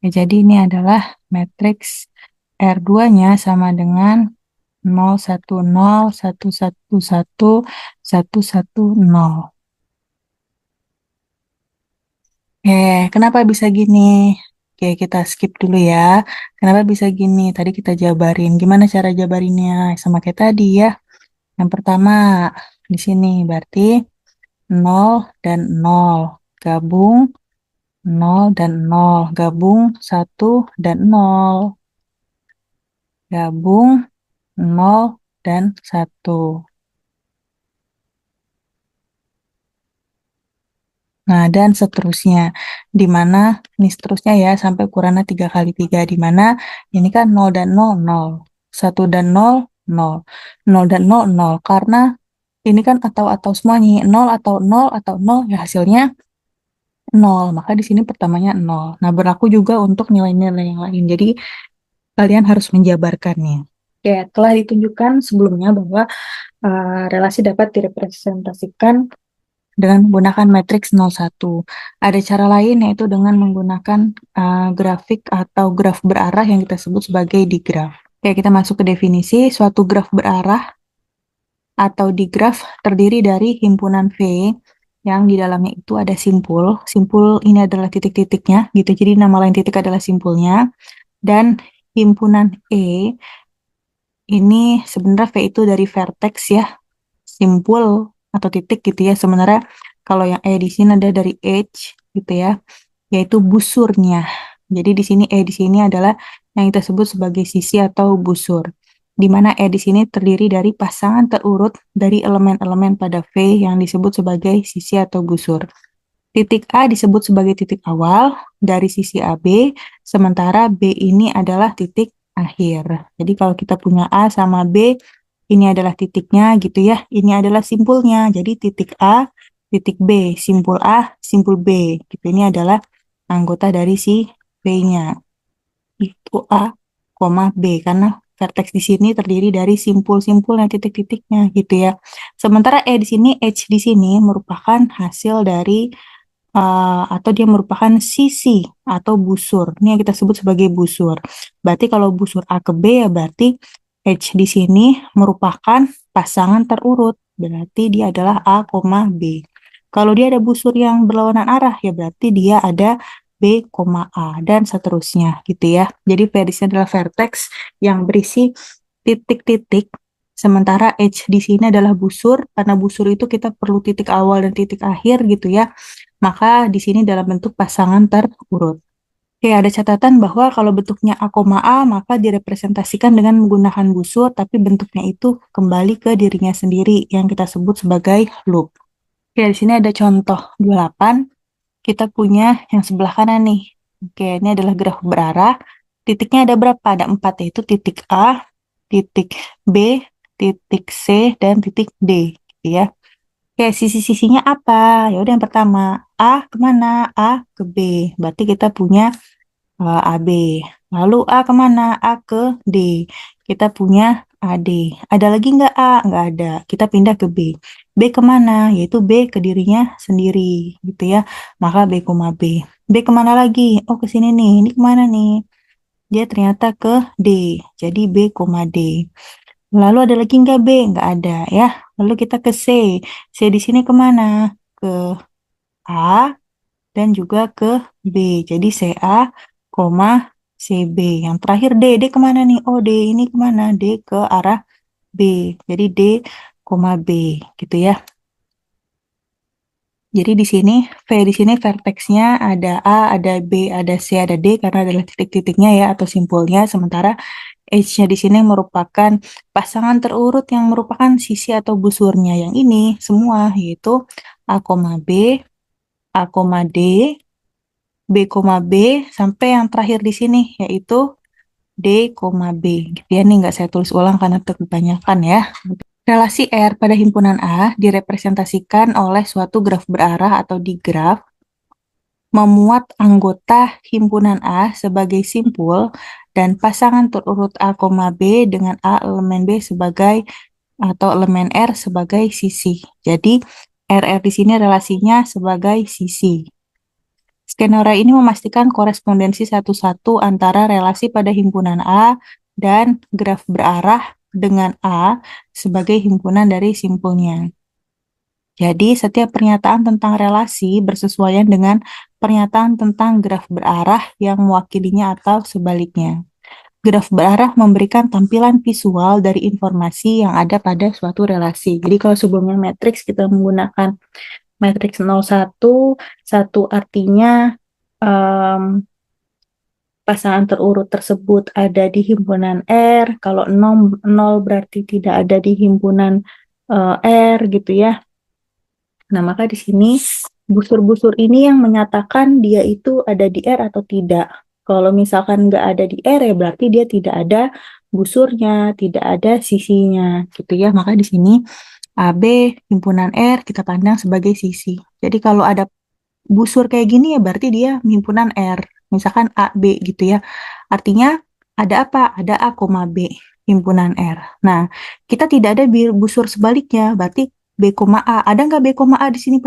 Ya, jadi ini adalah matriks R2-nya sama dengan 0, 1, 0, 1, 1, 1, 1, 1, 0. Kenapa bisa gini? Oke, kita skip dulu ya. Kenapa bisa gini? Tadi kita jabarin. Gimana cara jabarinnya? Sama kayak tadi ya. Yang pertama, di sini berarti 0 dan 0. Gabung 0 dan 0. Gabung 1 dan 0. Gabung 0 dan 1. Nah, dan seterusnya. Di mana, ini seterusnya ya, sampai ukurannya 3 kali 3. Di mana ini kan 0 dan 0, 0. 1 dan 0, 0. 0 dan 0, 0. Karena ini kan atau semuanya. 0 atau 0 atau 0, ya hasilnya 0. Maka di sini pertamanya 0. Nah, berlaku juga untuk nilai-nilai yang lain. Jadi, kalian harus menjabarkannya. Oke, telah ditunjukkan sebelumnya bahwa relasi dapat direpresentasikan dengan menggunakan matriks 01. Ada cara lain yaitu dengan menggunakan grafik atau graf berarah yang kita sebut sebagai digraf. Oke, kita masuk ke definisi. Suatu graf berarah atau digraf terdiri dari himpunan V yang di dalamnya itu ada simpul. Simpul ini adalah titik-titiknya gitu. Jadi nama lain titik adalah simpulnya. Dan himpunan E ini sebenarnya V itu dari vertex ya, simpul atau titik gitu ya. Sebenarnya kalau yang E di sini ada dari edge gitu ya, yaitu busurnya. Jadi di sini E di sini adalah yang kita sebut sebagai sisi atau busur. Di mana E di sini terdiri dari pasangan terurut dari elemen-elemen pada V yang disebut sebagai sisi atau busur. Titik A disebut sebagai titik awal dari sisi AB, sementara B ini adalah titik akhir. Jadi kalau kita punya A sama B, ini adalah titiknya gitu ya, ini adalah simpulnya. Jadi titik A, titik B, simpul A, simpul B. Gitu. Ini adalah anggota dari si V-nya. Itu A, B, karena vertex di sini terdiri dari simpul-simpulnya, titik-titiknya gitu ya. Sementara E di sini, H di sini merupakan hasil dari atau dia merupakan sisi atau busur. Ini yang kita sebut sebagai busur. Berarti kalau busur A ke B ya berarti H di sini merupakan pasangan terurut. Berarti dia adalah A, B. Kalau dia ada busur yang berlawanan arah ya berarti dia ada B, A dan seterusnya gitu ya. Jadi V di sini adalah vertex yang berisi titik-titik. Sementara H di sini adalah busur, karena busur itu kita perlu titik awal dan titik akhir gitu ya. Maka di sini dalam bentuk pasangan terurut. Oke, ada catatan bahwa kalau bentuknya A, maka direpresentasikan dengan menggunakan busur, tapi bentuknya itu kembali ke dirinya sendiri yang kita sebut sebagai loop. Oke, di sini ada contoh 28. Kita punya yang sebelah kanan nih. Oke, ini adalah graf berarah. Titiknya ada berapa? Ada 4, yaitu titik A, titik B, titik C, dan titik D, gitu ya. Oke, sisi-sisinya apa? Ya udah yang pertama, A kemana? A ke B. Berarti kita punya AB. Lalu A kemana? A ke D. Kita punya AD. Ada lagi nggak A? Nggak ada. Kita pindah ke B. B kemana? Yaitu B ke dirinya sendiri, gitu ya. Maka B, B. B kemana lagi? Oh, ke sini nih. Ini kemana nih? Dia ternyata ke D. Jadi B, D. Lalu ada lagi nggak B? Nggak ada ya. Lalu kita ke C. C di sini kemana? Ke A dan juga ke B. Jadi CA, CB. Yang terakhir D. D kemana nih? Oh, D ini kemana? D ke arah B. Jadi D, B. Gitu ya. Jadi di sini, V di sini vertexnya ada A, ada B, ada C, ada D karena adalah titik-titiknya ya atau simpulnya. Sementara H-nya di sini merupakan pasangan terurut yang merupakan sisi atau busurnya. Yang ini semua yaitu A, B, A, D, B, B, sampai yang terakhir di sini yaitu D, B. Gitu ya, nih nggak saya tulis ulang karena kebanyakan ya. Relasi R pada himpunan A direpresentasikan oleh suatu graf berarah atau digraf memuat anggota himpunan A sebagai simpul dan pasangan terurut A, B dengan A elemen B sebagai atau elemen R sebagai sisi. Jadi RR di sini relasinya sebagai sisi. Skenario ini memastikan korespondensi satu-satu antara relasi pada himpunan A dan graf berarah dengan A sebagai himpunan dari simpulnya. Jadi, setiap pernyataan tentang relasi bersesuaian dengan pernyataan tentang graf berarah yang mewakilinya atau sebaliknya. Graf berarah memberikan tampilan visual dari informasi yang ada pada suatu relasi. Jadi, kalau sebelumnya matriks kita menggunakan matriks 01, 1 artinya pasangan terurut tersebut ada di himpunan R, kalau 0 berarti tidak ada di himpunan R gitu ya. Nah, maka di sini busur-busur ini yang menyatakan dia itu ada di R atau tidak. Kalau misalkan nggak ada di R ya berarti dia tidak ada busurnya, tidak ada sisinya gitu ya. Maka di sini AB himpunan R kita pandang sebagai sisi. Jadi kalau ada busur kayak gini ya berarti dia himpunan R. Misalkan A, B gitu ya. Artinya ada apa? Ada A, B himpunan R. Nah, kita tidak ada busur sebaliknya. Berarti B, A. Ada nggak B, A di sini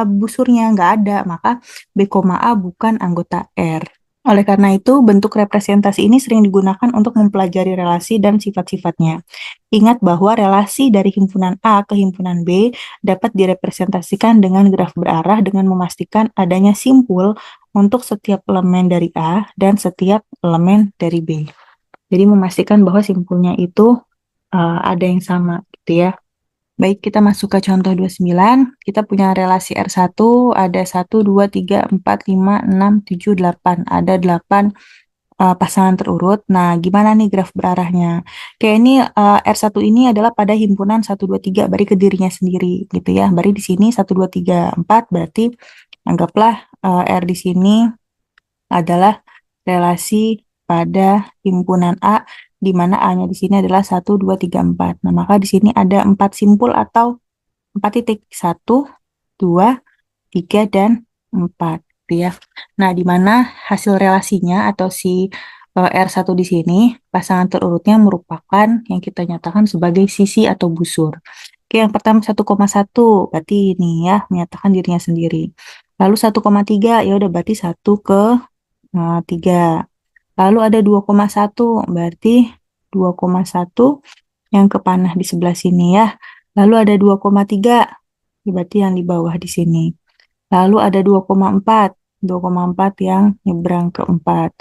busurnya? Nggak ada. Maka B, A bukan anggota R. Oleh karena itu, bentuk representasi ini sering digunakan untuk mempelajari relasi dan sifat-sifatnya. Ingat bahwa relasi dari himpunan A ke himpunan B dapat direpresentasikan dengan graf berarah dengan memastikan adanya simpul untuk setiap elemen dari A dan setiap elemen dari B. Jadi memastikan bahwa simpulnya itu ada yang sama gitu ya. Baik, kita masuk ke contoh 29. Kita punya relasi R1, ada 1, 2, 3, 4, 5, 6, 7, 8. Ada 8 pasangan terurut. Nah, gimana nih graf berarahnya? Kayak ini R1 ini adalah pada himpunan 1, 2, 3, berarti ke dirinya sendiri gitu ya. Berarti di sini 1, 2, 3, 4, berarti anggaplah R di sini adalah relasi pada himpunan A, di mana A-nya di sini adalah 1, 2, 3, 4. Nah, maka di sini ada 4 simpul atau 4 titik. 1, 2, 3, dan 4. Gitu ya. Nah, di mana hasil relasinya atau si R1 di sini, pasangan terurutnya merupakan yang kita nyatakan sebagai sisi atau busur. Oke, yang pertama 1,1, berarti ini ya, menyatakan dirinya sendiri. Lalu 1,3, ya udah berarti 1 ke 3. Lalu ada 2,1, berarti 2,1 yang kepanah di sebelah sini ya. Lalu ada 2,3, berarti yang di bawah di sini. Lalu ada 2,4, 2,4 yang nyebrang ke 4.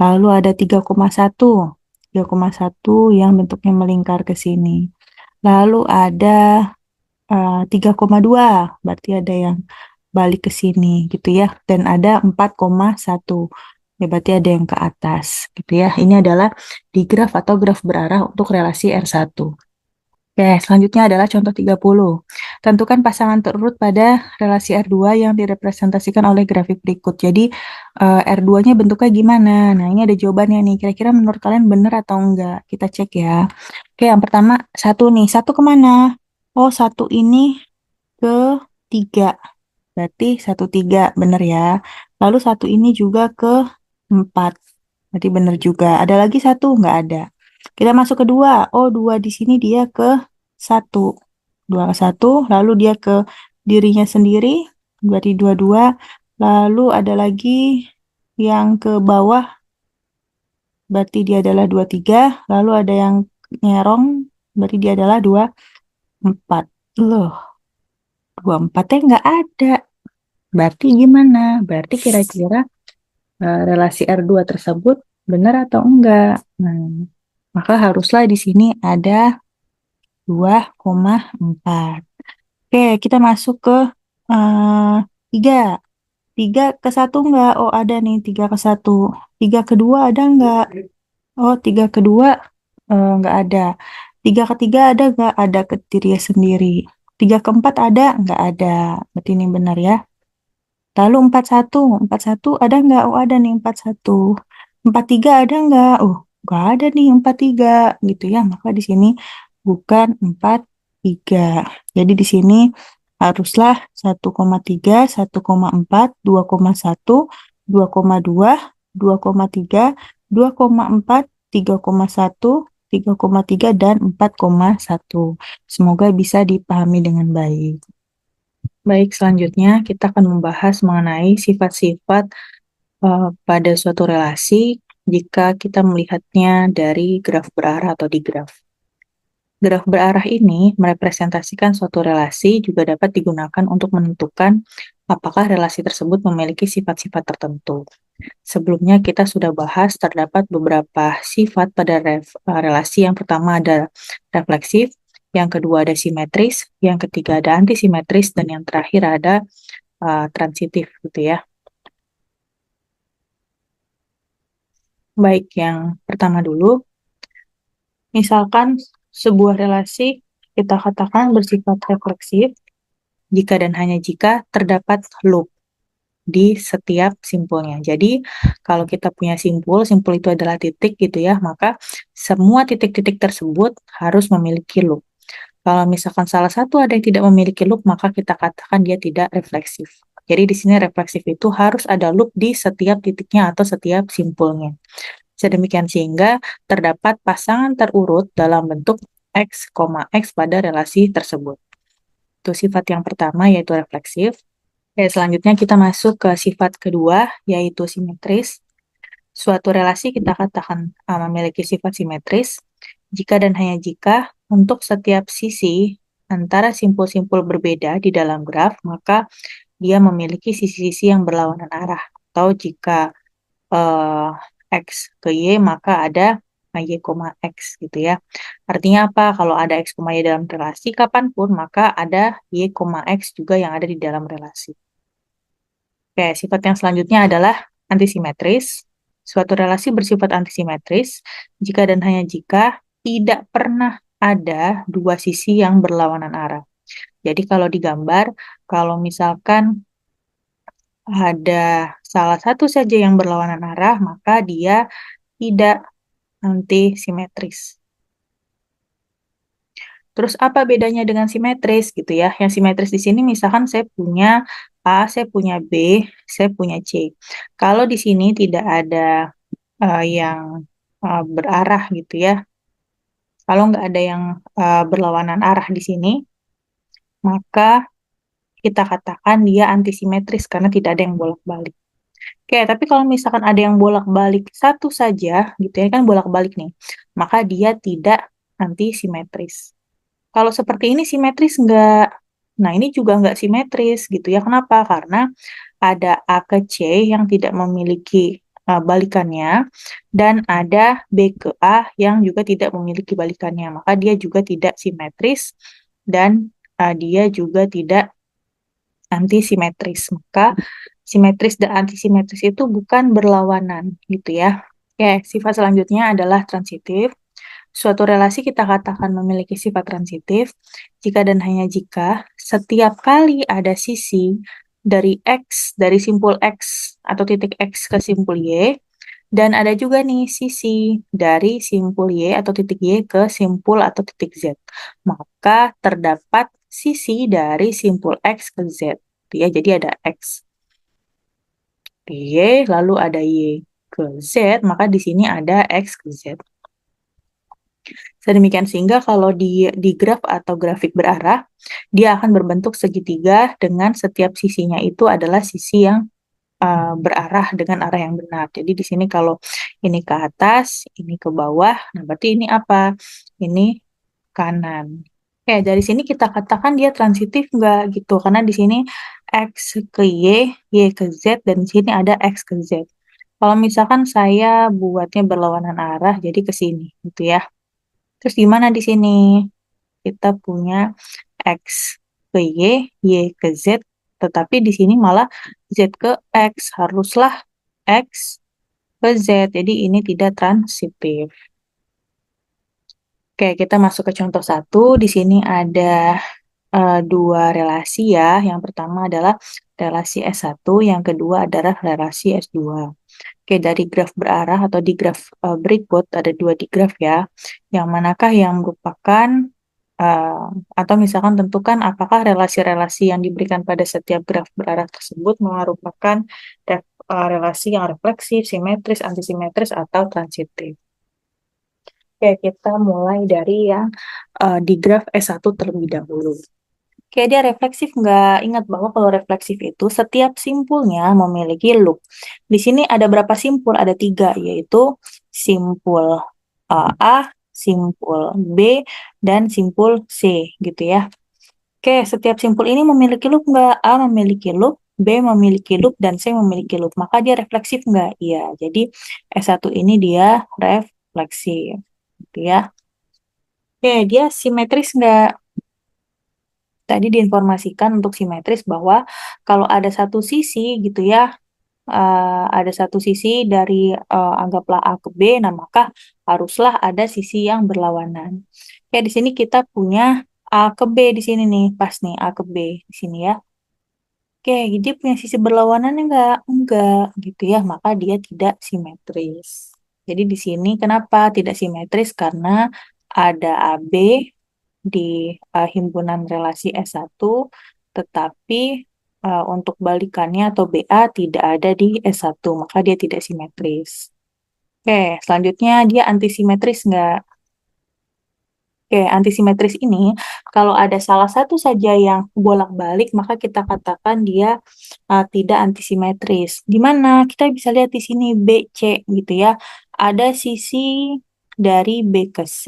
Lalu ada 3,1, 3,1 yang bentuknya melingkar ke sini. Lalu ada 3,2, berarti ada yang balik ke sini gitu ya. Dan ada 4,1, ya berarti ada yang ke atas gitu ya. Ini adalah digraf atau graf berarah untuk relasi R1. Oke, selanjutnya adalah contoh 30. Tentukan pasangan terurut pada relasi R2 yang direpresentasikan oleh grafik berikut. Jadi, R2-nya bentuknya gimana? Nah, ini ada jawabannya nih. Kira-kira menurut kalian benar atau enggak? Kita cek ya. Oke, yang pertama, satu nih. Satu kemana? Oh, satu ini ke 3. Berarti 1, 3. Benar ya. Lalu satu ini juga ke 4. Berarti benar juga. Ada lagi satu? Nggak ada. Kita masuk ke 2. Oh, 2 di sini dia ke 1. 2 ke 1. Lalu dia ke dirinya sendiri. Berarti 2, 2. Lalu ada lagi yang ke bawah. Berarti dia adalah 2, 3. Lalu ada yang nyerong. Berarti dia adalah 2, 4. Loh, 2, 4-nya nggak ada. Berarti gimana? Berarti kira-kira relasi R2 tersebut benar atau enggak? Nah, maka haruslah di sini ada 2,4. Oke, kita masuk ke 3. 3 ke 1 enggak? Oh, ada nih 3 ke 1. 3 ke 2 ada enggak? Oh, 3 ke 2 enggak ada. 3 ke 3 ada enggak? Ada ke diri sendiri. 3 ke 4 ada? Enggak ada. Berarti ini benar ya. Lalu 41 ada nggak? Oh, ada nih 41. 43 ada nggak? Oh, nggak ada nih 43 gitu ya. Maka di sini bukan 43. Jadi di sini haruslah 1,3, 1,4, 2,1, 2,2, 2,3, 2,4, 3,1, 3,3, dan 4,1. Semoga bisa dipahami dengan baik. Baik, selanjutnya kita akan membahas mengenai sifat-sifat pada suatu relasi jika kita melihatnya dari graf berarah atau di graf. Graf berarah ini merepresentasikan suatu relasi juga dapat digunakan untuk menentukan apakah relasi tersebut memiliki sifat-sifat tertentu. Sebelumnya kita sudah bahas terdapat beberapa sifat pada relasi. Yang pertama ada refleksif, yang kedua ada simetris, yang ketiga ada antisimetris, dan yang terakhir ada transitif gitu ya. Baik, yang pertama dulu, misalkan sebuah relasi kita katakan bersifat refleksif jika dan hanya jika terdapat loop di setiap simpulnya. Jadi, kalau kita punya simpul, simpul itu adalah titik gitu ya, maka semua titik-titik tersebut harus memiliki loop. Kalau misalkan salah satu ada yang tidak memiliki loop, maka kita katakan dia tidak refleksif. Jadi di sini refleksif itu harus ada loop di setiap titiknya atau setiap simpulnya. Sedemikian sehingga terdapat pasangan terurut dalam bentuk X, X pada relasi tersebut. Itu sifat yang pertama, yaitu refleksif. Selanjutnya kita masuk ke sifat kedua, yaitu simetris. Suatu relasi kita katakan memiliki sifat simetris jika dan hanya jika untuk setiap sisi antara simpul-simpul berbeda di dalam graf, maka dia memiliki sisi-sisi yang berlawanan arah. Atau jika X ke Y, maka ada Y, X gitu ya. Artinya apa? Kalau ada X, Y dalam relasi, kapanpun, maka ada Y, X juga yang ada di dalam relasi. Oke, sifat yang selanjutnya adalah antisimetris. Suatu relasi bersifat antisimetris jika dan hanya jika tidak pernah ada dua sisi yang berlawanan arah. Jadi kalau digambar, kalau misalkan ada salah satu saja yang berlawanan arah, maka dia tidak antisimetris. Terus apa bedanya dengan simetris gitu ya? Yang simetris di sini misalkan saya punya A, saya punya B, saya punya C. Kalau di sini tidak ada yang berarah gitu ya. Kalau nggak ada yang berlawanan arah di sini, maka kita katakan dia antisimetris karena tidak ada yang bolak-balik. Oke, tapi kalau misalkan ada yang bolak-balik satu saja, gitu ya, kan bolak-balik nih, maka dia tidak antisimetris. Kalau seperti ini simetris nggak? Nah, ini juga nggak simetris gitu ya. Kenapa? Karena ada A ke C yang tidak memiliki balikannya, dan ada B ke A yang juga tidak memiliki balikannya. Maka dia juga tidak simetris, dan dia juga tidak antisimetris. Maka simetris dan antisimetris itu bukan berlawanan gitu ya. Oke, sifat selanjutnya adalah transitif. Suatu relasi kita katakan memiliki sifat transitif jika dan hanya jika setiap kali ada sisi dari X, dari simpul X atau titik X ke simpul Y, dan ada juga nih sisi dari simpul Y atau titik Y ke simpul atau titik Z. Maka terdapat sisi dari simpul X ke Z. Ya, jadi ada X ke Y, lalu ada Y ke Z, maka di sini ada X ke Z. Sedemikian sehingga kalau di graf atau grafik berarah, dia akan berbentuk segitiga dengan setiap sisinya itu adalah sisi yang berarah dengan arah yang benar. Jadi di sini kalau ini ke atas, ini ke bawah, nah berarti ini apa? Ini kanan. Dari sini kita katakan dia transitif nggak gitu, karena di sini X ke Y ke Z, dan di sini ada X ke Z. Kalau misalkan saya buatnya berlawanan arah, jadi ke sini gitu ya. Terus gimana di sini? Kita punya X ke Y ke Z, tetapi di sini malah Z ke X. Haruslah X ke Z, jadi ini tidak transitif. Oke, kita masuk ke contoh satu. Di sini ada dua relasi ya. Yang pertama adalah relasi S1, yang kedua adalah relasi S2. Oke, dari graf berarah atau di graf berikut ada dua digraf ya. Yang manakah yang merupakan uh, atau misalkan tentukan apakah relasi-relasi yang diberikan pada setiap graf berarah tersebut merupakan relasi yang refleksif, simetris, antisimetris, atau transitif. Oke, kita mulai dari yang di graf S1 terlebih dahulu. Kayak dia refleksif nggak? Ingat bahwa kalau refleksif itu setiap simpulnya memiliki loop. Di sini ada berapa simpul? Ada tiga, yaitu simpul A, simpul B, dan simpul C, gitu ya. Oke, setiap simpul ini memiliki loop nggak? A memiliki loop, B memiliki loop, dan C memiliki loop. Maka dia refleksif nggak? Iya, jadi S1 ini dia refleksif, gitu ya. Oke, dia simetris nggak? Tadi diinformasikan untuk simetris bahwa kalau ada satu sisi gitu ya, ada satu sisi dari anggaplah A ke B, nah maka haruslah ada sisi yang berlawanan. Ya, di sini kita punya A ke B di sini nih, pas nih A ke B di sini ya. Oke, jadi punya sisi berlawanan enggak? Enggak, gitu ya, maka dia tidak simetris. Jadi di sini kenapa tidak simetris? Karena ada AB di himpunan relasi S1, tetapi untuk balikannya atau BA tidak ada di S1, maka dia tidak simetris. Oke, selanjutnya dia antisimetris nggak? Oke, antisimetris ini kalau ada salah satu saja yang bolak-balik, maka kita katakan dia tidak antisimetris. Di mana? Kita bisa lihat di sini BC gitu ya. Ada sisi dari B ke C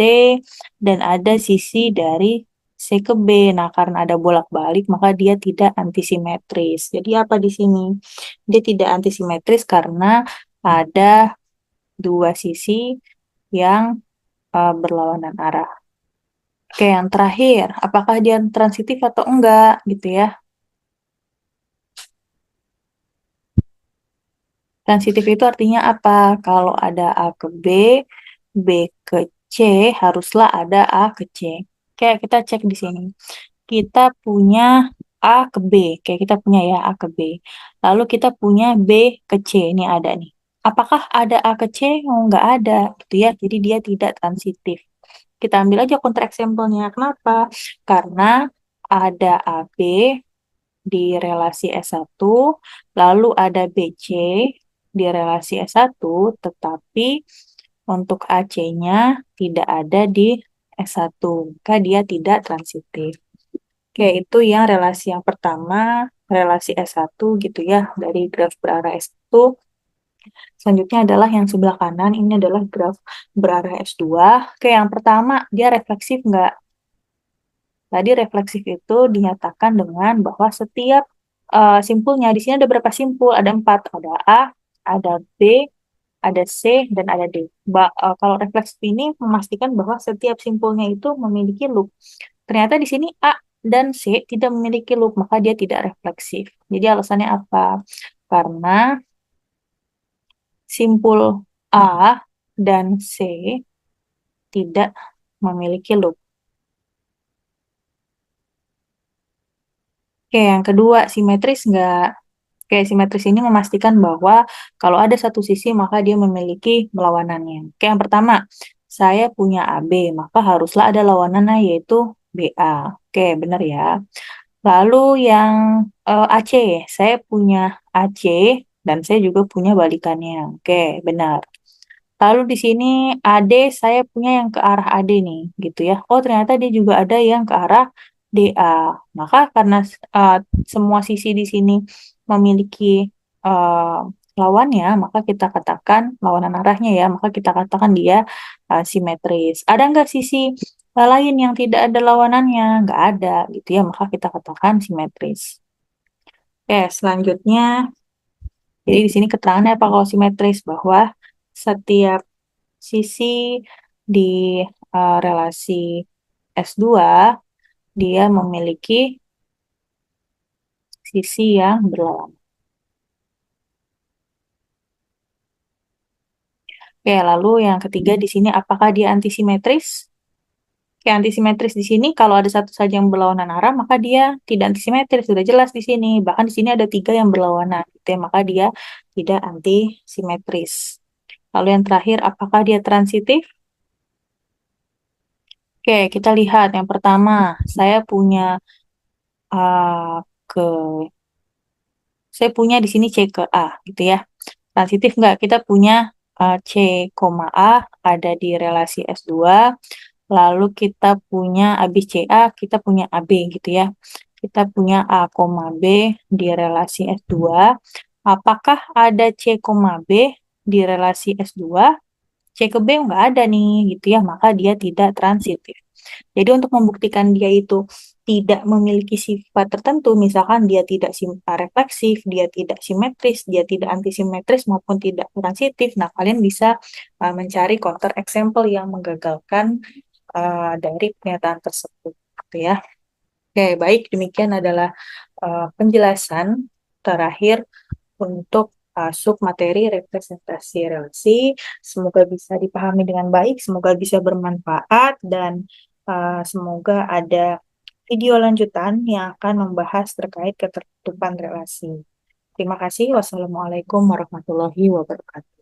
dan ada sisi dari C ke B. Nah, karena ada bolak-balik, maka dia tidak antisimetris. Jadi apa di sini? Dia tidak antisimetris karena ada dua sisi yang berlawanan arah. Oke, yang terakhir, apakah dia transitif atau enggak gitu ya? Transitif itu artinya apa? Kalau ada A ke B ke C, haruslah ada A ke C. Oke, kita cek di sini. Kita punya A ke B. Oke, kita punya ya A ke B. Lalu kita punya B ke C. Ini ada nih. Apakah ada A ke C? Oh, enggak ada gitu ya. Jadi dia tidak transitif. Kita ambil aja kontraksempelnya. Kenapa? Karena ada AB di relasi S1, lalu ada BC di relasi S1, tetapi untuk AC-nya tidak ada di S1, maka dia tidak transitif. Oke, itu yang relasi yang pertama, relasi S1 gitu ya, dari graf berarah S1. Selanjutnya adalah yang sebelah kanan, ini adalah graf berarah S2. Oke, yang pertama, dia refleksif nggak? Tadi refleksif itu dinyatakan dengan bahwa setiap simpulnya, di sini ada berapa simpul? Ada 4. Ada A, ada B, ada C, dan ada D. Kalau refleksif ini memastikan bahwa setiap simpulnya itu memiliki loop. Ternyata di sini A dan C tidak memiliki loop, maka dia tidak refleksif. Jadi alasannya apa? Karena simpul A dan C tidak memiliki loop. Oke, yang kedua, simetris nggak? Oke, simetris ini memastikan bahwa kalau ada satu sisi, maka dia memiliki lawanannya. Oke, yang pertama, saya punya AB, maka haruslah ada lawanannya, yaitu BA. Oke, benar ya. Lalu yang AC, saya punya AC, dan saya juga punya balikannya. Oke, benar. Lalu di sini AD saya punya yang ke arah AD nih, gitu ya. Oh, ternyata dia juga ada yang ke arah DA. Maka karena uh, semua sisi di sini memiliki uh, lawannya, maka kita katakan lawanan arahnya ya, maka kita katakan dia simetris. Ada nggak sisi lain yang tidak ada lawanannya? Nggak ada, gitu ya. Maka kita katakan simetris. Oke, selanjutnya jadi di sini keterangannya apa kalau simetris bahwa setiap sisi di relasi S2 dia memiliki sisi yang berlawanan. Oke, lalu yang ketiga di sini apakah dia antisimetris? Oke, antisimetris di sini kalau ada satu saja yang berlawanan arah maka dia tidak antisimetris, sudah jelas di sini. Bahkan di sini ada tiga yang berlawanan, gitu ya, maka dia tidak antisimetris. Lalu yang terakhir, apakah dia transitif? Oke, kita lihat yang pertama, saya punya uh, ke saya punya di sini C ke A, gitu ya. Transitif nggak? Kita punya C, A ada di relasi S2, lalu kita punya abis CA, kita punya AB, gitu ya. Kita punya A, B di relasi S2. Apakah ada C, B di relasi S2? C ke B nggak ada nih, gitu ya. Maka dia tidak transitif. Jadi untuk membuktikan dia itu tidak memiliki sifat tertentu, misalkan dia tidak refleksif, dia tidak simetris, dia tidak antisimetris maupun tidak transitif, nah kalian bisa mencari counter example yang menggagalkan dari pernyataan tersebut, gitu ya. Oke, baik, demikian adalah penjelasan terakhir untuk submateri representasi relasi. Semoga bisa dipahami dengan baik, semoga bisa bermanfaat, dan semoga ada video lanjutan yang akan membahas terkait ketertutupan relasi. Terima kasih. Wassalamualaikum warahmatullahi wabarakatuh.